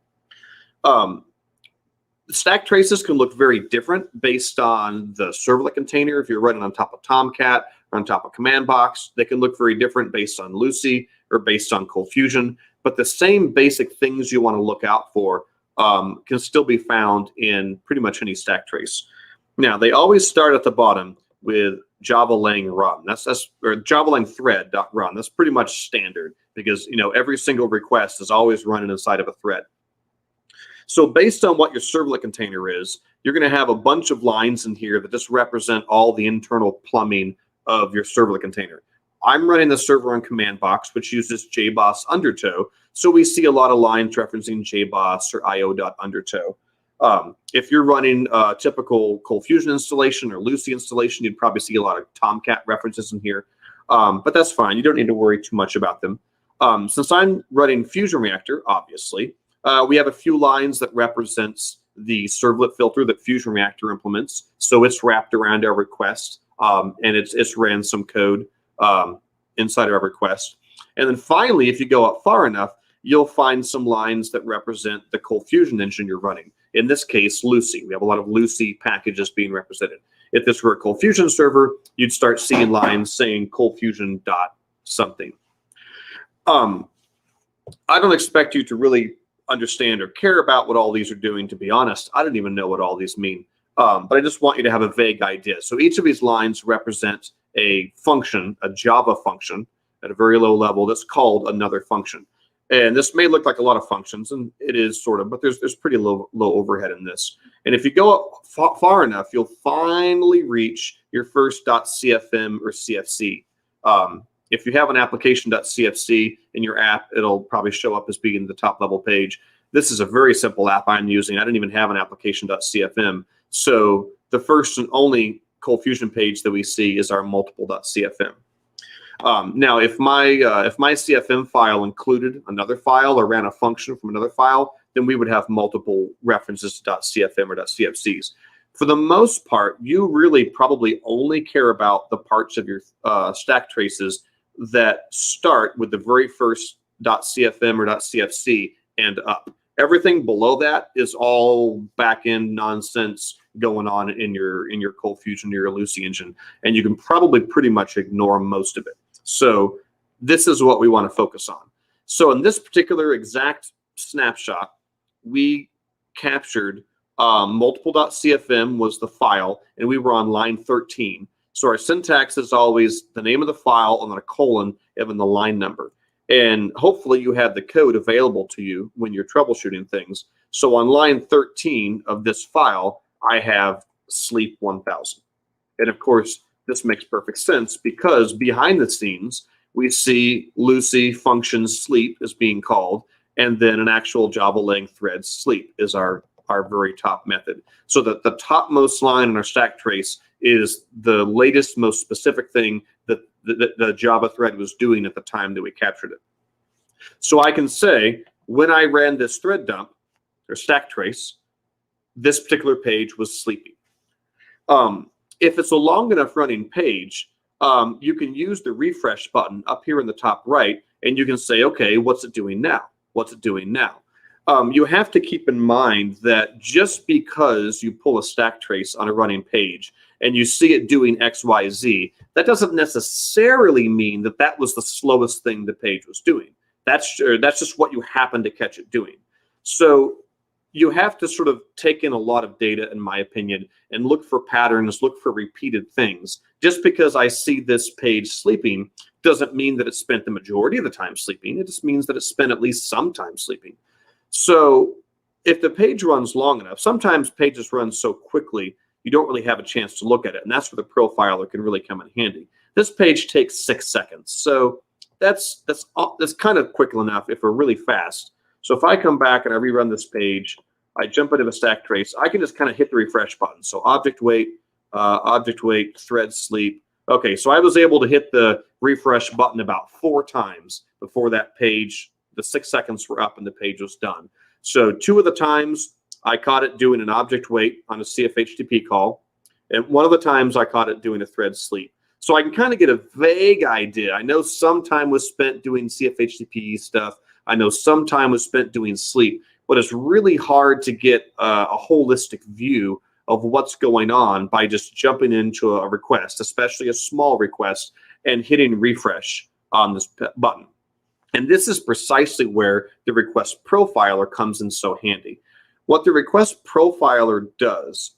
Stack traces can look very different based on the servlet container. If you're running on top of Tomcat or on top of Command Box, they can look very different based on Lucy or based on ColdFusion. But the same basic things you want to look out for can still be found in pretty much any stack trace. Now, they always start at the bottom with java-lang run. Or java-lang thread.run. That's pretty much standard because, you know, every single request is always running inside of a thread. So based on what your servlet container is, you're going to have a bunch of lines in here that just represent all the internal plumbing of your servlet container. I'm running the server on Command Box, which uses JBoss undertow. So we see a lot of lines referencing JBoss or io.undertow. If you're running a typical ColdFusion installation or Lucy installation, you'd probably see a lot of Tomcat references in here. But that's fine. You don't need to worry too much about them. Since I'm running FusionReactor, obviously, we have a few lines that represents the servlet filter that FusionReactor implements. So it's wrapped around our request, and it's ran some code inside of our request. And then finally, if you go up far enough, you'll find some lines that represent the ColdFusion engine you're running. In this case, Lucy. We have a lot of Lucy packages being represented. If this were a ColdFusion server, you'd start seeing lines saying ColdFusion dot something. I don't expect you to really understand or care about what all these are doing, to be honest. I don't even know what all these mean. But I just want you to have a vague idea. So each of these lines represent a function, a Java function at a very low level that's called another function. And this may look like a lot of functions, and it is sort of, but there's pretty low overhead in this. And if you go up far enough, you'll finally reach your first .cfm or CFC. If you have an application.cfc in your app, it'll probably show up as being the top level page. This is a very simple app I'm using. I don't even have an application.cfm. So the first and only ColdFusion page that we see is our multiple.cfm. Now, if my CFM file included another file or ran a function from another file, then we would have multiple references to .cfm or .cfcs. For the most part, you really probably only care about the parts of your stack traces that start with the very first .cfm or .cfc and up. Everything below that is all back-end nonsense going on in your ColdFusion or your Lucy engine, and you can probably pretty much ignore most of it. So this is what we want to focus on. So in this particular exact snapshot, we captured multiple.cfm was the file, and we were on line 13. So our syntax is always the name of the file and then a colon and then the line number. And hopefully you have the code available to you when you're troubleshooting things. So on line 13 of this file, I have sleep 1000. And of course, this makes perfect sense because behind the scenes, we see Lucy function sleep is being called, and then an actual Java-lang thread sleep is our very top method. So that the topmost line in our stack trace is the latest, most specific thing that the Java thread was doing at the time that we captured it. So I can say, when I ran this thread dump, or stack trace, this particular page was sleeping. If it's a long enough running page, you can use the refresh button up here in the top right, and you can say, okay, what's it doing now? What's it doing now? You have to keep in mind that just because you pull a stack trace on a running page and you see it doing X, Y, Z, that doesn't necessarily mean that that was the slowest thing the page was doing. That's just what you happen to catch it doing. So you have to sort of take in a lot of data, in my opinion, and look for patterns, look for repeated things. Just because I see this page sleeping doesn't mean that it spent the majority of the time sleeping. It just means that it spent at least some time sleeping. So if the page runs long enough, sometimes pages run so quickly, you don't really have a chance to look at it. And that's where the profiler can really come in handy. This page takes 6 seconds. So that's kind of quick enough if we're really fast. So if I come back and I rerun this page, I jump into a stack trace, I can just kind of hit the refresh button. So object wait, thread sleep. Okay, so I was able to hit the refresh button about 4 times before that page, the 6 seconds were up and the page was done. So 2 of the times I caught it doing an object wait on a CFHTP call, and 1 of the times I caught it doing a thread sleep. So I can kind of get a vague idea. I know some time was spent doing CFHTP stuff. I know some time was spent doing sleep, but it's really hard to get a holistic view of what's going on by just jumping into a request, especially a small request, and hitting refresh on this button. And this is precisely where the request profiler comes in so handy. What the request profiler does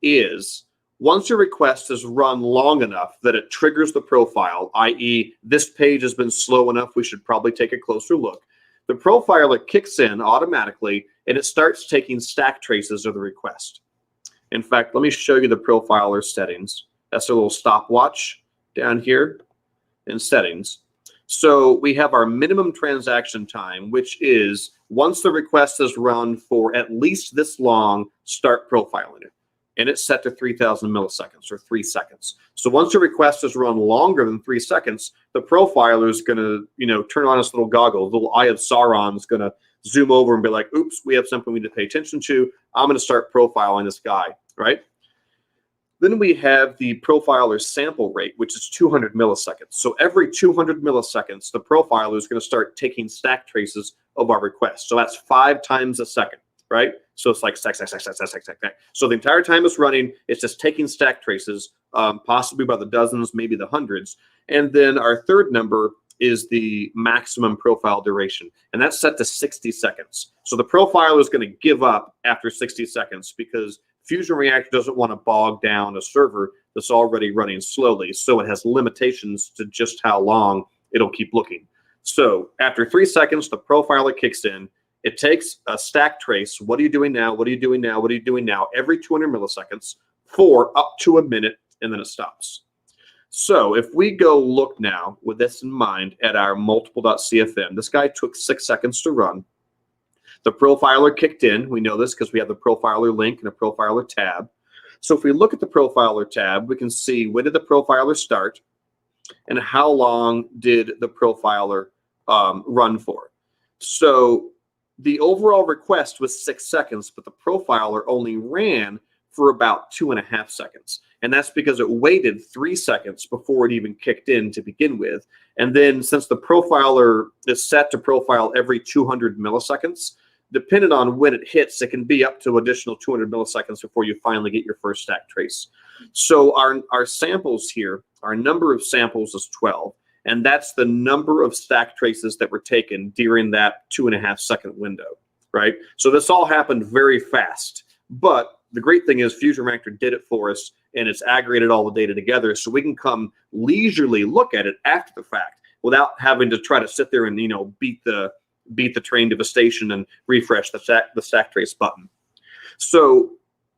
is, once your request is run long enough that it triggers the profile, i.e. this page has been slow enough, we should probably take a closer look, the profiler kicks in automatically and it starts taking stack traces of the request. In fact, let me show you the profiler settings. That's a little stopwatch down here in settings. So we have our minimum transaction time, which is once the request is run for at least this long, start profiling it. And it's set to 3,000 milliseconds or 3 seconds. So once the request is run longer than 3 seconds, the profiler is going to, turn on its little goggle. The little eye of Sauron is going to zoom over and be like, oops, we have something we need to pay attention to. I'm going to start profiling this guy, right? Then we have the profiler sample rate, which is 200 milliseconds. So every 200 milliseconds, the profiler is going to start taking stack traces of our request. So that's 5 times a second, right? So it's like stack. So the entire time it's running, it's just taking stack traces, possibly by the dozens, maybe the hundreds. And then our third number is the maximum profile duration, and that's set to 60 seconds. So the profiler is going to give up after 60 seconds because FusionReactor doesn't want to bog down a server that's already running slowly, so it has limitations to just how long it'll keep looking. So after 3 seconds, the profiler kicks in. It takes a stack trace. What are you doing now? What are you doing now? What are you doing now? Every 200 milliseconds for up to a minute, and then it stops. So if we go look now with this in mind at our multiple.cfm, this guy took 6 seconds to run. The profiler kicked in. We know this because we have the profiler link and a profiler tab. So if we look at the profiler tab, we can see when did the profiler start and how long did the profiler run for. So the overall request was 6 seconds, but the profiler only ran for about 2.5 seconds. And that's because it waited 3 seconds before it even kicked in to begin with. And then since the profiler is set to profile every 200 milliseconds, depending on when it hits, it can be up to additional 200 milliseconds before you finally get your first stack trace. So our samples here, our number of samples is 12. And that's the number of stack traces that were taken during that 2.5 second window, right? So this all happened very fast. But the great thing is FusionReactor did it for us, and it's aggregated all the data together so we can come leisurely look at it after the fact without having to try to sit there and, beat the train to the station and refresh the stack trace button. So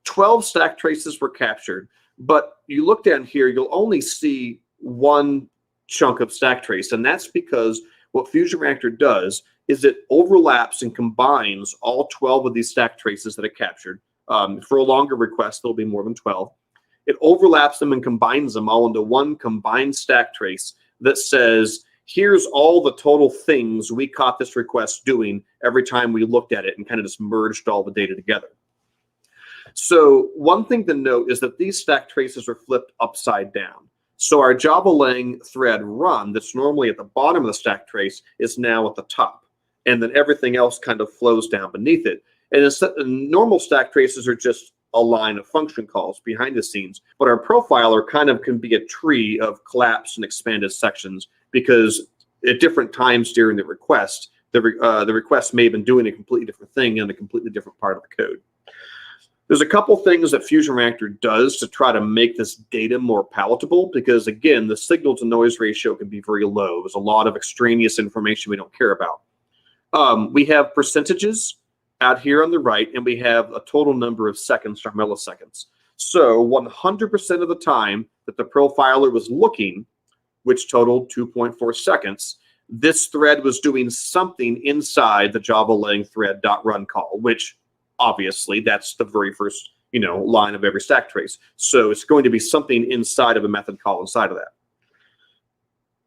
12 stack traces were captured, but you look down here, you'll only see one chunk of stack trace, and that's because what FusionReactor does is it overlaps and combines all 12 of these stack traces that it captured. For a longer request, there'll be more than 12. It overlaps them and combines them all into one combined stack trace that says, here's all the total things we caught this request doing every time we looked at it, and kind of just merged all the data together. So one thing to note is that these stack traces are flipped upside down. So our Java-lang thread run that's normally at the bottom of the stack trace is now at the top. And then everything else kind of flows down beneath it. And normal stack traces are just a line of function calls behind the scenes. But our profiler kind of can be a tree of collapsed and expanded sections, because at different times during the request, the request may have been doing a completely different thing in a completely different part of the code. There's a couple things that FusionReactor does to try to make this data more palatable, because again, the signal to noise ratio can be very low. There's a lot of extraneous information we don't care about. We have percentages out here on the right, and we have a total number of seconds or milliseconds. So 100% of the time that the profiler was looking, which totaled 2.4 seconds, this thread was doing something inside the Java lang thread.run call, which obviously that's the very first line of every stack trace. So it's going to be something inside of a method call inside of that.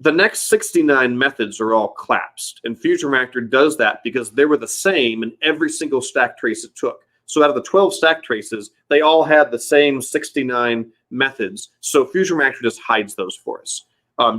The next 69 methods are all collapsed, and FusionReactor does that because they were the same in every single stack trace it took. So out of the 12 stack traces, they all had the same 69 methods. So FusionReactor just hides those for us.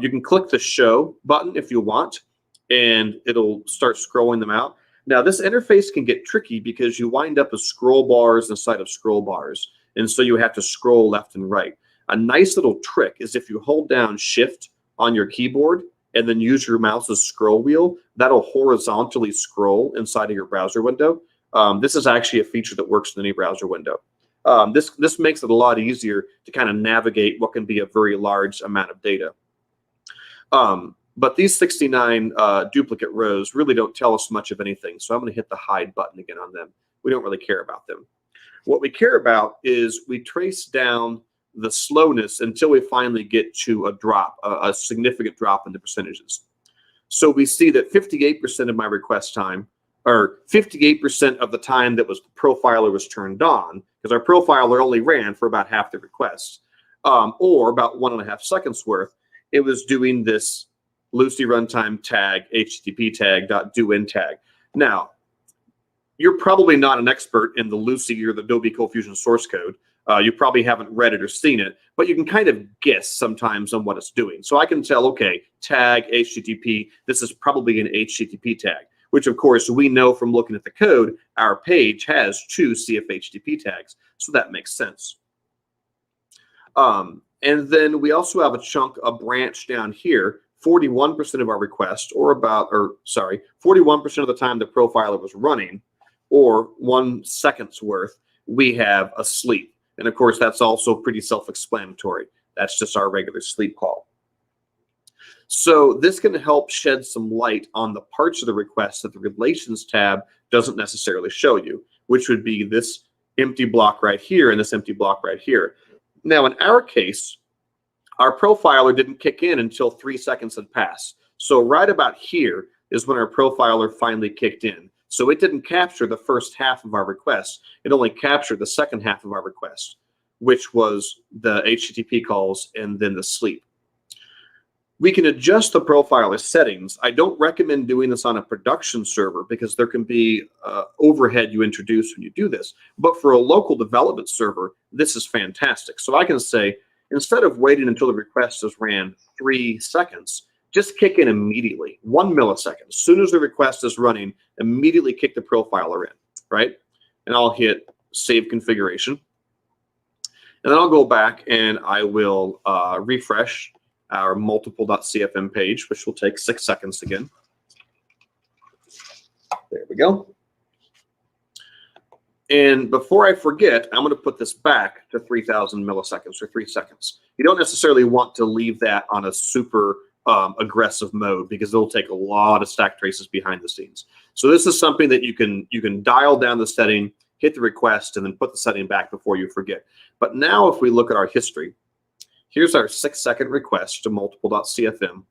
You can click the show button if you want, and it'll start scrolling them out. Now, this interface can get tricky because you wind up with scroll bars inside of scroll bars, and so you have to scroll left and right. A nice little trick is if you hold down Shift on your keyboard and then use your mouse's scroll wheel, that'll horizontally scroll inside of your browser window. This is actually a feature that works in any browser window. This makes it a lot easier to kind of navigate what can be a very large amount of data. But these 69 duplicate rows really don't tell us much of anything. So I'm going to hit the hide button again on them. We don't really care about them. What we care about is we trace down the slowness until we finally get to a drop, a significant drop in the percentages. So we see that 58% of my request time, or 58% of the time that was the profiler was turned on, because our profiler only ran for about half the request, or about 1.5 seconds worth, it was doing this Lucy runtime tag, HTTP tag, .doIn tag. Now, you're probably not an expert in the Lucy or the Adobe ColdFusion source code. You probably haven't read it or seen it, but you can kind of guess sometimes on what it's doing. So I can tell, okay, tag HTTP, this is probably an HTTP tag, which of course we know from looking at the code, our page has 2 CFHTTP tags, so that makes sense. And then we also have a branch down here. 41% of our requests, 41% of the time the profiler was running, or 1 second's worth, we have a sleep. And of course, that's also pretty self-explanatory. That's just our regular sleep call. So this can help shed some light on the parts of the request that the Relations tab doesn't necessarily show you, which would be this empty block right here and this empty block right here. Now, in our case, our profiler didn't kick in until 3 seconds had passed. So right about here is when our profiler finally kicked in. So it didn't capture the first half of our request. It only captured the second half of our request, which was the HTTP calls and then the sleep. We can adjust the profiler settings. I don't recommend doing this on a production server because there can be overhead you introduce when you do this. But for a local development server, this is fantastic. So I can say, instead of waiting until the request has ran 3 seconds, just kick in immediately, 1 millisecond. As soon as the request is running, immediately kick the profiler in, right? And I'll hit Save Configuration. And then I'll go back and I will refresh our multiple.cfm page, which will take 6 seconds again. There we go. And before I forget, I'm going to put this back to 3,000 milliseconds or 3 seconds. You don't necessarily want to leave that on a super aggressive mode because it'll take a lot of stack traces behind the scenes. So this is something that you can dial down the setting, hit the request, and then put the setting back before you forget. But now if we look at our history, here's our 6-second request to multiple.cfm.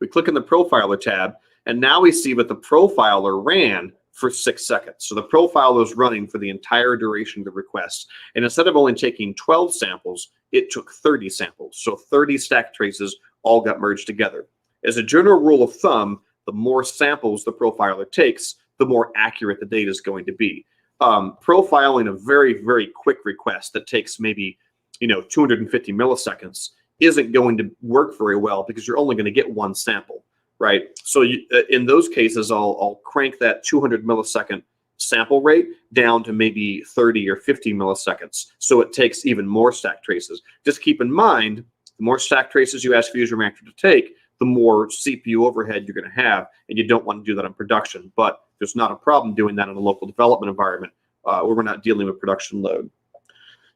We click in the Profiler tab, and now we see that the profiler ran for 6 seconds. So the profiler was running for the entire duration of the request. And instead of only taking 12 samples, it took 30 samples. So 30 stack traces all got merged together. As a general rule of thumb, the more samples the profiler takes, the more accurate the data is going to be. Profiling a very, very quick request that takes maybe 250 milliseconds isn't going to work very well because you're only going to get 1 sample, right? So in those cases, I'll crank that 200 millisecond sample rate down to maybe 30 or 50 milliseconds. So it takes even more stack traces. Just keep in mind, the more stack traces you ask FusionReactor to take, the more CPU overhead you're going to have, and you don't want to do that in production. But there's not a problem doing that in a local development environment where we're not dealing with production load.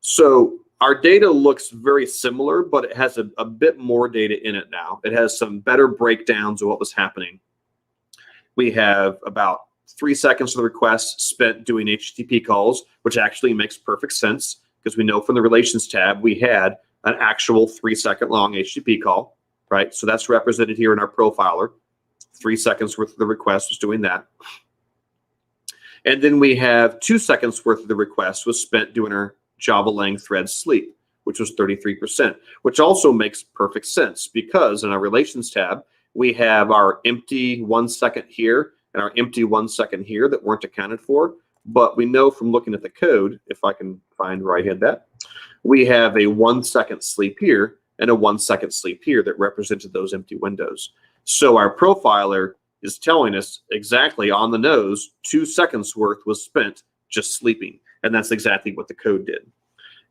So our data looks very similar, but it has a bit more data in it now. It has some better breakdowns of what was happening. We have about 3 seconds of the request spent doing HTTP calls, which actually makes perfect sense because we know from the Relations tab we had an actual 3-second long HTTP call, right? So that's represented here in our profiler. 3 seconds worth of the request was doing that. And then we have 2 seconds worth of the request was spent doing our Java lang thread sleep, which was 33%, which also makes perfect sense because in our Relations tab, we have our empty 1 second here and our empty 1 second here that weren't accounted for. But we know from looking at the code, if I can find where I had that, we have a 1 second sleep here and a 1 second sleep here that represented those empty windows. So our profiler is telling us exactly on the nose, 2 seconds worth was spent just sleeping. And that's exactly what the code did.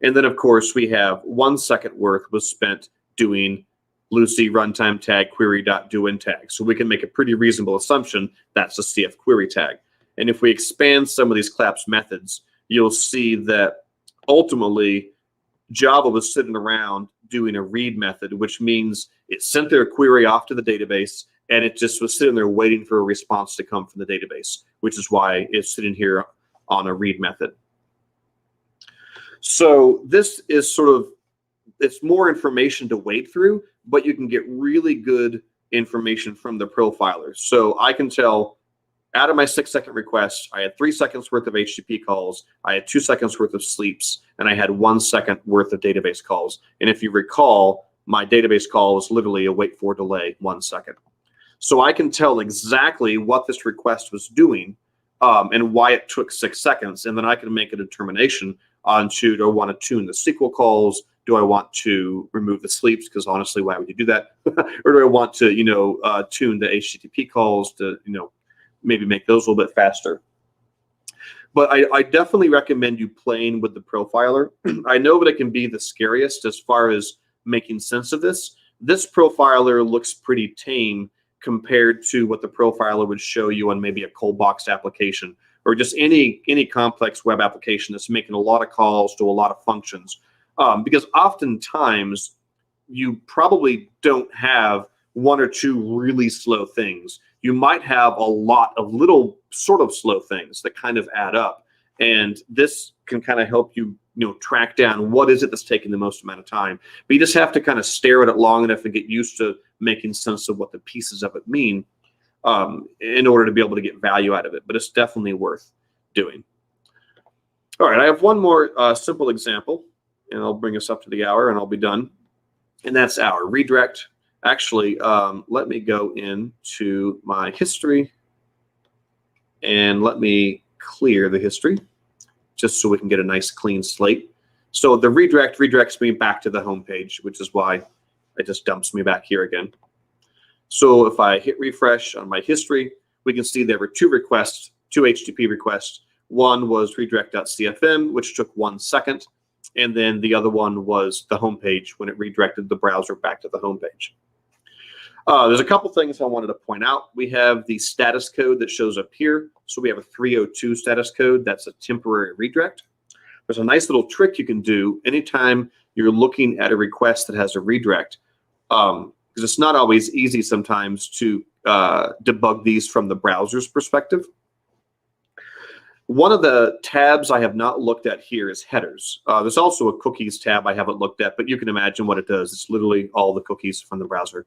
And then, of course, we have 1 second worth was spent doing Lucy runtime tag query.doIn tag. So we can make a pretty reasonable assumption that's a CF query tag. And if we expand some of these collapse methods, you'll see that ultimately Java was sitting around doing a read method, which means it sent their query off to the database and it just was sitting there waiting for a response to come from the database, which is why it's sitting here on a read method. So this is sort of, it's more information to wade through, but you can get really good information from the profiler. So I can tell out of my 6 second request, I had 3 seconds worth of HTTP calls, I had 2 seconds worth of sleeps, and I had 1 second worth of database calls. And if you recall, my database call was literally a wait for delay 1 second. So I can tell exactly what this request was doing and why it took 6 seconds. And then I can make a determination on do I want to tune the SQL calls? Do I want to remove the sleeps? Because honestly, why would you do that? Or do I want to, tune the HTTP calls to, maybe make those a little bit faster? But I definitely recommend you playing with the profiler. I know that it can be the scariest as far as making sense of this. This profiler looks pretty tame compared to what the profiler would show you on maybe a cold box application or just any complex web application that's making a lot of calls to a lot of functions. Because oftentimes you probably don't have 1 or 2 really slow things. You might have a lot of little sort of slow things that kind of add up. And this can kind of help you, track down what is it that's taking the most amount of time. But you just have to kind of stare at it long enough and get used to making sense of what the pieces of it mean in order to be able to get value out of it. But it's definitely worth doing. All right, I have one more simple example, and I'll bring us up to the hour and I'll be done. And that's our redirect. Actually, let me go into my history and let me clear the history just so we can get a nice clean slate. So the redirect redirects me back to the home page, which is why it just dumps me back here again. So if I hit refresh on my history, we can see there were 2 requests, 2 HTTP requests. One was redirect.cfm, which took 1 second. And then the other one was the home page when it redirected the browser back to the home page. There's a couple things I wanted to point out. We have the status code that shows up here. So we have a 302 status code. That's a temporary redirect. There's a nice little trick you can do anytime you're looking at a request that has a redirect, because it's not always easy sometimes to debug these from the browser's perspective. One of the tabs I have not looked at here is headers. There's also a cookies tab I haven't looked at, but you can imagine what it does. It's literally all the cookies from the browser.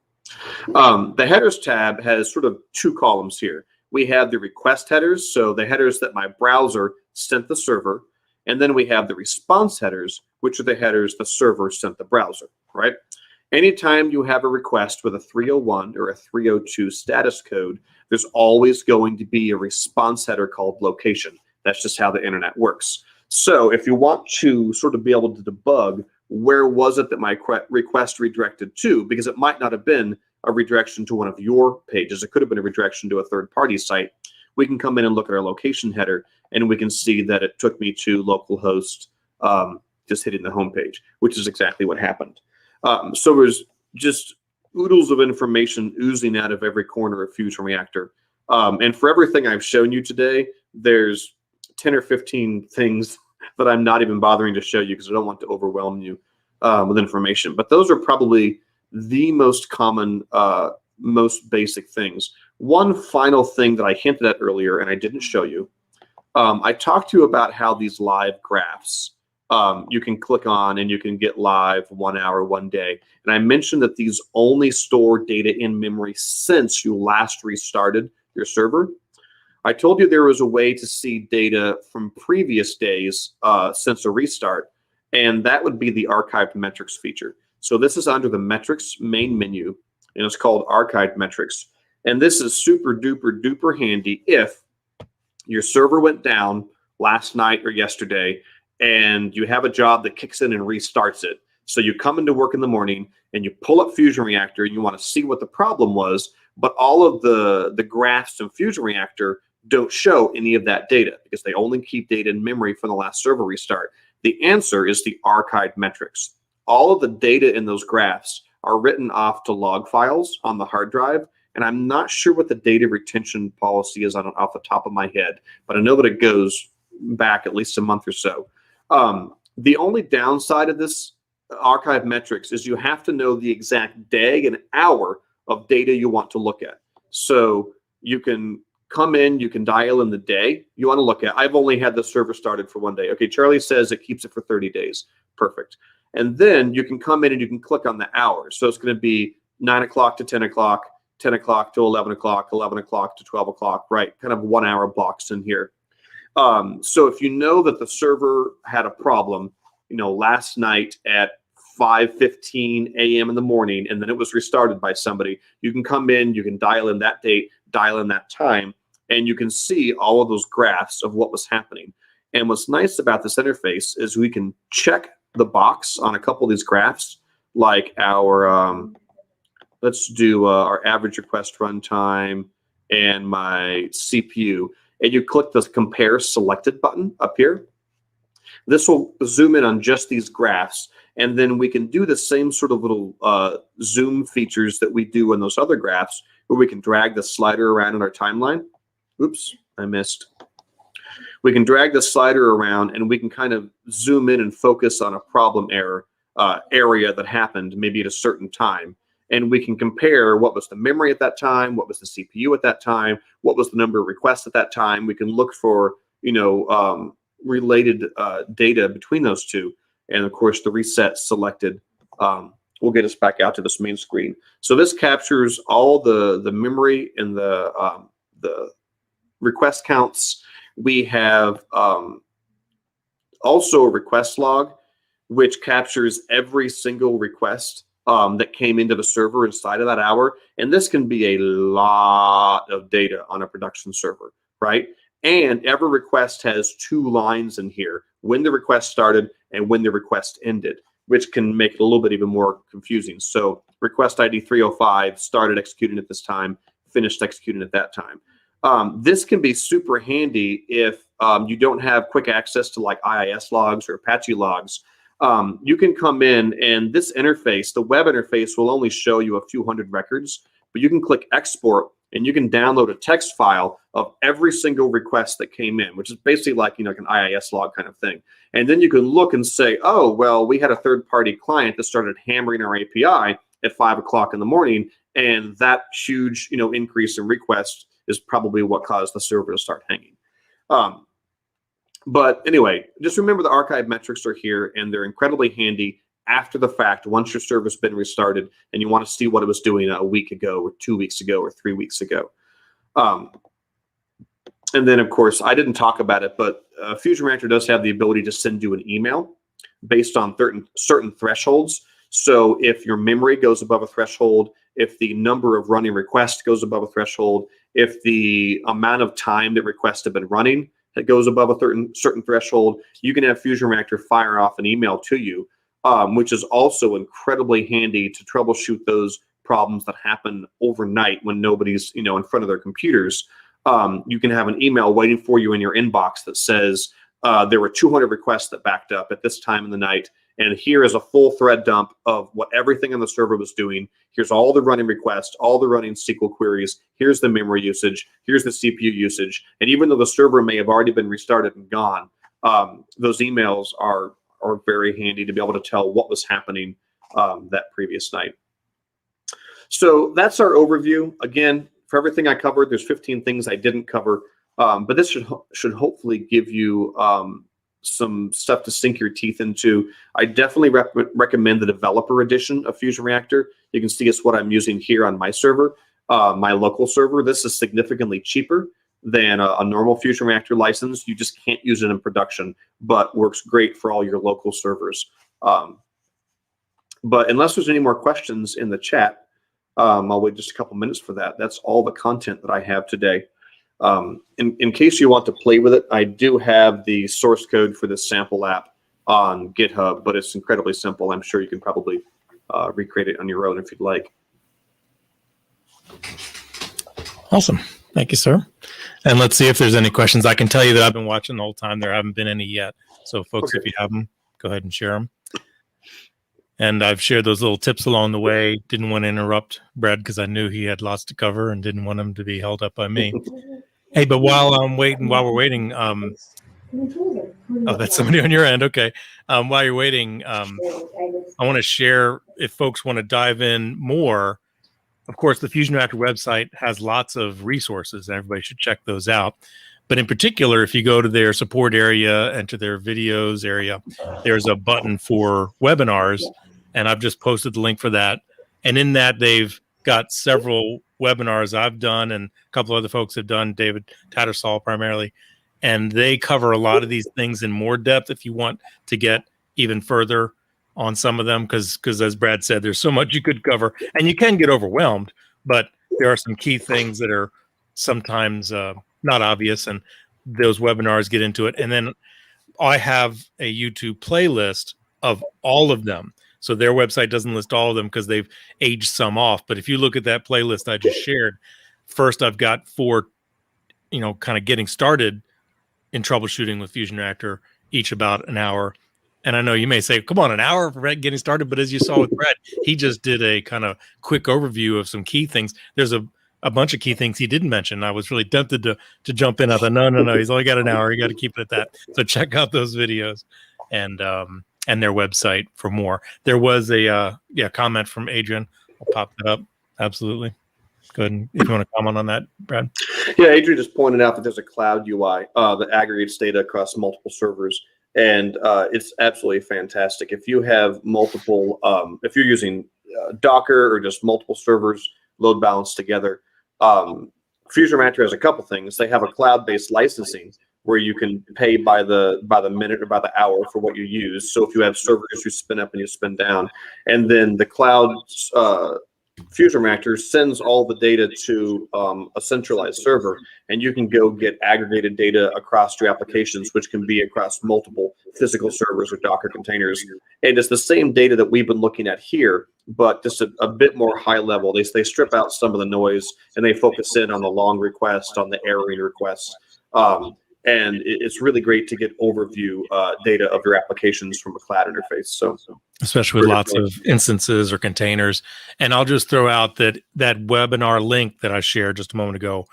The headers tab has sort of 2 columns here. We have the request headers, so the headers that my browser sent the server, and then we have the response headers, which are the headers the server sent the browser, right? Anytime you have a request with a 301 or a 302 status code, there's always going to be a response header called location. That's just how the internet works. So if you want to sort of be able to debug where was it that my request redirected to, because it might not have been a redirection to one of your pages. It could have been a redirection to a third-party site. we can come in and look at our location header, and we can see that it took me to localhost, just hitting the home page, which is exactly what happened. So there's just oodles of information oozing out of every corner of FusionReactor. And for everything I've shown you today, there's 10 or 15 things that I'm not even bothering to show you because I don't want to overwhelm you with information. But those are probably the most common, most basic things. One final thing that I hinted at earlier and I didn't show you, I talked to you about how these live graphs, you can click on and you can get live 1 hour, 1 day. And I mentioned that these only store data in memory since you last restarted your server. I told you there was a way to see data from previous days since a restart, and that would be the archived metrics feature. So this is under the metrics main menu, and it's called archived metrics. And this is super duper duper handy if your server went down last night or yesterday and you have a job that kicks in and restarts it. So you come into work in the morning and you pull up FusionReactor and you want to see what the problem was, but all of the graphs in FusionReactor don't show any of that data because they only keep data in memory from the last server restart. The answer is the archived metrics. All of the data in those graphs are written off to log files on the hard drive, and I'm not sure what the data retention policy is off the top of my head, but I know that it goes back at least a month or so. The only downside of this archive metrics is you have to know the exact day and hour of data you want to look at. So you can come in, you can dial in the day you want to look at. I've only had the server started for 1 day. Okay, Charlie says it keeps it for 30 days. Perfect. And then you can come in and you can click on the hours. So it's going to be 9 o'clock to 10 o'clock, 10 o'clock to 11 o'clock, 11 o'clock to 12 o'clock, right? Kind of 1 hour blocks in here. So if you know that the server had a problem, you know, last night at 5:15 a.m. in the morning, and then it was restarted by somebody, you can come in, you can dial in that date, dial in that time, and you can see all of those graphs of what was happening. And what's nice about this interface is we can check the box on a couple of these graphs, like our, let's do our average request runtime and my CPU. And you click the compare selected button up here. This will zoom in on just these graphs. And then we can do the same sort of little zoom features that we do in those other graphs, where we can drag the slider around in our timeline. Oops, I missed. We can drag the slider around and we can kind of zoom in and focus on a problem error area that happened maybe at a certain time. And we can compare what was the memory at that time, what was the CPU at that time, what was the number of requests at that time. We can look for, you know, related data between those two. And of course, the reset selected will get us back out to this main screen. So this captures all the memory and the request counts. We have also a request log, which captures every single request that came into the server inside of that hour. And this can be a lot of data on a production server, right? And every request has 2 lines in here, when the request started and when the request ended, which can make it a little bit even more confusing. So request ID 305 started executing at this time, finished executing at that time. This can be super handy if you don't have quick access to like IIS logs or Apache logs. You can come in and this interface, the web interface, will only show you a few hundred records, but you can click export and you can download a text file of every single request that came in, which is basically like, you know, like an IIS log kind of thing. And then you can look and say, oh, well, we had a third-party client that started hammering our API at 5 o'clock in the morning, and that huge, you know, increase in requests is probably what caused the server to start hanging. But anyway, just remember the archive metrics are here, and they're incredibly handy after the fact, once your server's been restarted and you want to see what it was doing a week ago or 2 weeks ago or 3 weeks ago. And then, of course, I didn't talk about it, but FusionReactor does have the ability to send you an email based on certain thresholds. So if your memory goes above a threshold, if the number of running requests goes above a threshold, if the amount of time that requests have been running that goes above a certain threshold, you can have FusionReactor fire off an email to you, which is also incredibly handy to troubleshoot those problems that happen overnight when nobody's, you know, in front of their computers. you can have an email waiting for you in your inbox that says there were 200 requests that backed up at this time in the night. And here is a full thread dump of what everything on the server was doing. Here's all the running requests, all the running SQL queries. Here's the memory usage. Here's the CPU usage. And even though the server may have already been restarted and gone, those emails are very handy to be able to tell what was happening that previous night. So that's our overview. Again, for everything I covered, there's 15 things I didn't cover, but this should hopefully give you some stuff to sink your teeth into. I definitely recommend the developer edition of FusionReactor. You can see it's what I'm using here on my server, my local server. This is significantly cheaper than a normal FusionReactor license. You just can't use it in production, but works great for all your local servers. But unless there's any more questions in the chat, I'll wait just a couple minutes for that. That's all the content that I have today. In case you want to play with it, I do have the source code for this sample app on GitHub, but it's incredibly simple. I'm sure you can probably recreate it on your own if you'd like. Awesome. Thank you, sir. And let's see if there's any questions. I can tell you that I've been watching the whole time. There haven't been any yet. So folks, Okay. If you have them, go ahead and share them. And I've shared those little tips along the way. Didn't want to interrupt Brad because I knew he had lots to cover and didn't want him to be held up by me. Hey, but while we're waiting, oh, that's somebody on your end. Okay. While you're waiting, I want to share, if folks want to dive in more, of course, the FusionReactor website has lots of resources, and everybody should check those out. But in particular, if you go to their support area and to their videos area, there's a button for webinars, and I've just posted the link for that. And in that, they've got several webinars I've done and a couple other folks have done, David Tattersall primarily, and they cover a lot of these things in more depth if you want to get even further on some of them, because as Brad said, there's so much you could cover, and you can get overwhelmed, but there are some key things that are sometimes not obvious, and those webinars get into it. And then I have a YouTube playlist of all of them. So their website doesn't list all of them because they've aged some off. But if you look at that playlist I just shared, first I've got 4, kind of getting started in troubleshooting with FusionReactor, each about an hour. And I know you may say, come on, an hour for getting started. But as you saw with Brad, he just did a kind of quick overview of some key things. There's a bunch of key things he didn't mention. I was really tempted to jump in. I thought, no, he's only got an hour. You got to keep it at that. So check out those videos and their website for more. There was a comment from Adrian. I'll pop that up. Absolutely. Go ahead, and if you want to comment on that, Brad. Yeah, Adrian just pointed out that there's a cloud UI that aggregates data across multiple servers, and it's absolutely fantastic. If you have multiple, if you're using Docker or just multiple servers load balanced together, FusionReactor has a couple things. They have a cloud-based licensing where you can pay by the minute or by the hour for what you use. So if you have servers you spin up and you spin down, and then the cloud FusionReactor sends all the data to a centralized server, and you can go get aggregated data across your applications, which can be across multiple physical servers or Docker containers. And it's the same data that we've been looking at here, but just a bit more high level. They strip out some of the noise and they focus in on the long request, on the erroring requests. And it's really great to get overview data of your applications from a cloud interface. So, especially with lots of instances or containers. And I'll just throw out that webinar link that I shared just a moment ago.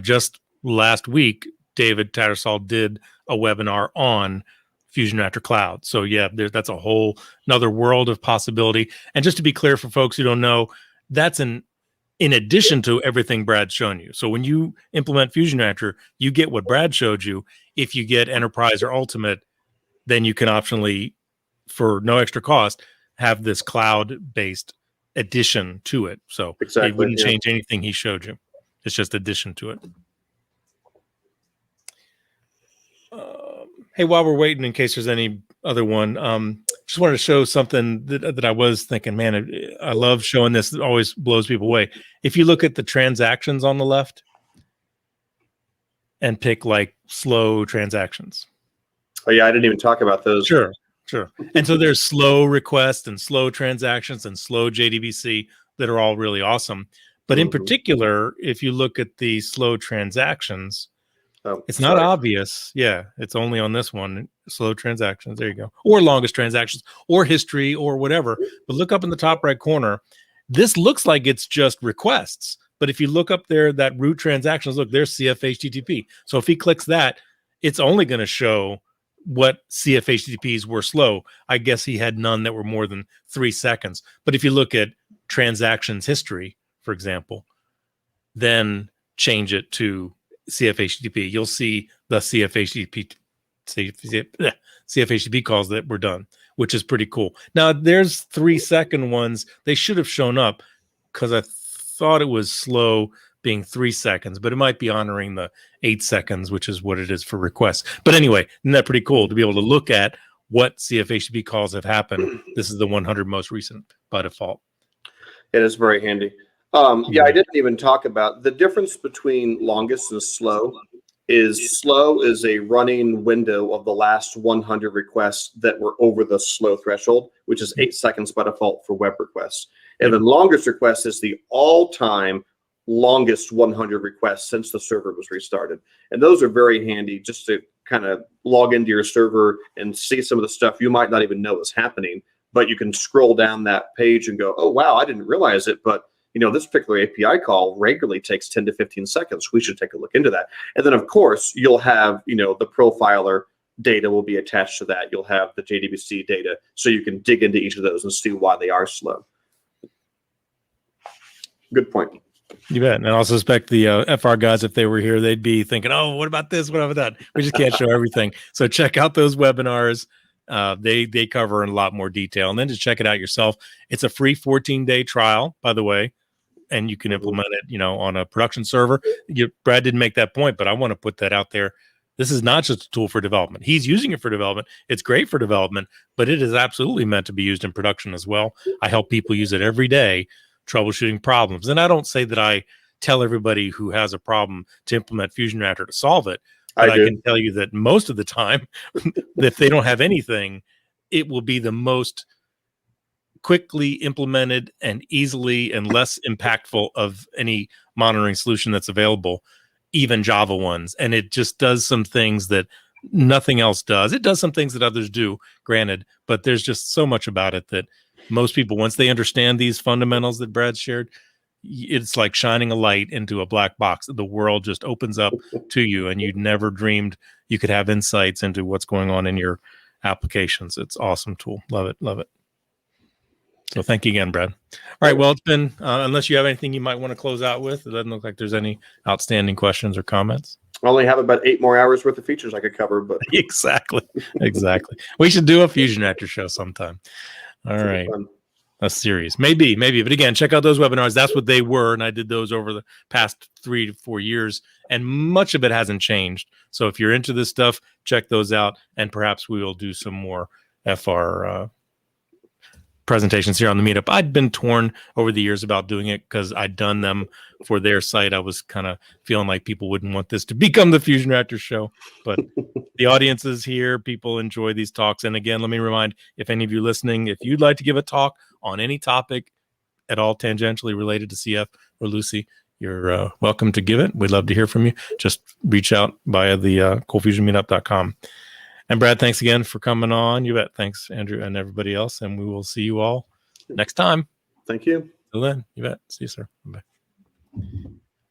Just last week, David Tattersall did a webinar on FusionReactor Cloud. So yeah, that's a whole another world of possibility. And just to be clear for folks who don't know, that's in addition to everything Brad's shown you. So when you implement FusionReactor, you get what Brad showed you. If you get Enterprise or Ultimate, then you can optionally, for no extra cost, have this cloud-based addition to it. So it wouldn't change anything he showed you. It's just addition to it. Hey, while we're waiting, in case there's any other one, just wanted to show something that I was thinking, man, I love showing this. It always blows people away. If you look at the transactions on the left and pick like slow transactions. Oh yeah, I didn't even talk about those. Sure. And so there's slow requests and slow transactions and slow JDBC that are all really awesome. But in particular, if you look at the slow transactions, it's not obvious. Yeah, it's only on this one, slow transactions. There you go. Or longest transactions, or history, or whatever. But look up in the top right corner. This looks like it's just requests. But if you look up there, that root transactions, look, there's CF HTTP. So if he clicks that, it's only going to show what CF HTTPs were slow. I guess he had none that were more than 3 seconds. But if you look at transactions history, for example, then change it to CF-HTTP, you'll see the CF-HTTP calls that were done, which is pretty cool. Now, there's 3-second ones. They should have shown up because I thought it was slow being 3 seconds, but it might be honoring the 8 seconds, which is what it is for requests. But anyway, isn't that pretty cool to be able to look at what CF-HTTP calls have happened? This is the 100 most recent by default. It is very handy. Yeah, I didn't even talk about the difference between longest and slow. Slow is a running window of the last 100 requests that were over the slow threshold, which is 8 seconds by default for web requests. And the longest request is the all-time longest 100 requests since the server was restarted. And those are very handy just to kind of log into your server and see some of the stuff you might not even know is happening, but you can scroll down that page and go, oh, wow, I didn't realize it, but this particular API call regularly takes 10 to 15 seconds. We should take a look into that. And then, of course, you'll have, the profiler data will be attached to that. You'll have the JDBC data, so you can dig into each of those and see why they are slow. Good point. You bet. And I also suspect the FR guys, if they were here, they'd be thinking, oh, what about this? What about that? We just can't show everything. So check out those webinars. They cover in a lot more detail. And then just check it out yourself. It's a free 14-day trial, by the way. And you can implement it, on a production server. Brad didn't make that point, but I want to put that out there. This is not just a tool for development. He's using it for development. It's great for development, but it is absolutely meant to be used in production as well. I help people use it every day, troubleshooting problems. And I don't say that I tell everybody who has a problem to implement FusionReactor to solve it, but I can tell you that most of the time, if they don't have anything, it will be the most quickly implemented and easily and less impactful of any monitoring solution that's available, even Java ones. And it just does some things that nothing else does. It does some things that others do, granted, but there's just so much about it that most people, once they understand these fundamentals that Brad shared, it's like shining a light into a black box. The world just opens up to you, and you never dreamed you could have insights into what's going on in your applications. It's an awesome tool. Love it. Love it. So thank you again, Brad. All right. Well, it's been, unless you have anything you might want to close out with, it doesn't look like there's any outstanding questions or comments. I only have about 8 more hours worth of features I could cover, but exactly. We should do a FusionReactor show sometime. All right. A series, maybe. But again, check out those webinars. That's what they were. And I did those over the past 3 to 4 years, and much of it hasn't changed. So if you're into this stuff, check those out. And perhaps we will do some more FR presentations here on the meetup. I'd been torn over the years about doing it because I'd done them for their site. I was kind of feeling like people wouldn't want this to become the FusionReactor show, but the audience is here. People enjoy these talks. And again, let me remind, if any of you listening, if you'd like to give a talk on any topic at all tangentially related to CF or Lucy, you're welcome to give it. We'd love to hear from you. Just reach out via the ColdFusionMeetup.com. And Brad, thanks again for coming on. You bet. Thanks, Andrew, and everybody else. And we will see you all next time. Thank you. Till then, you bet. See you, sir. Bye.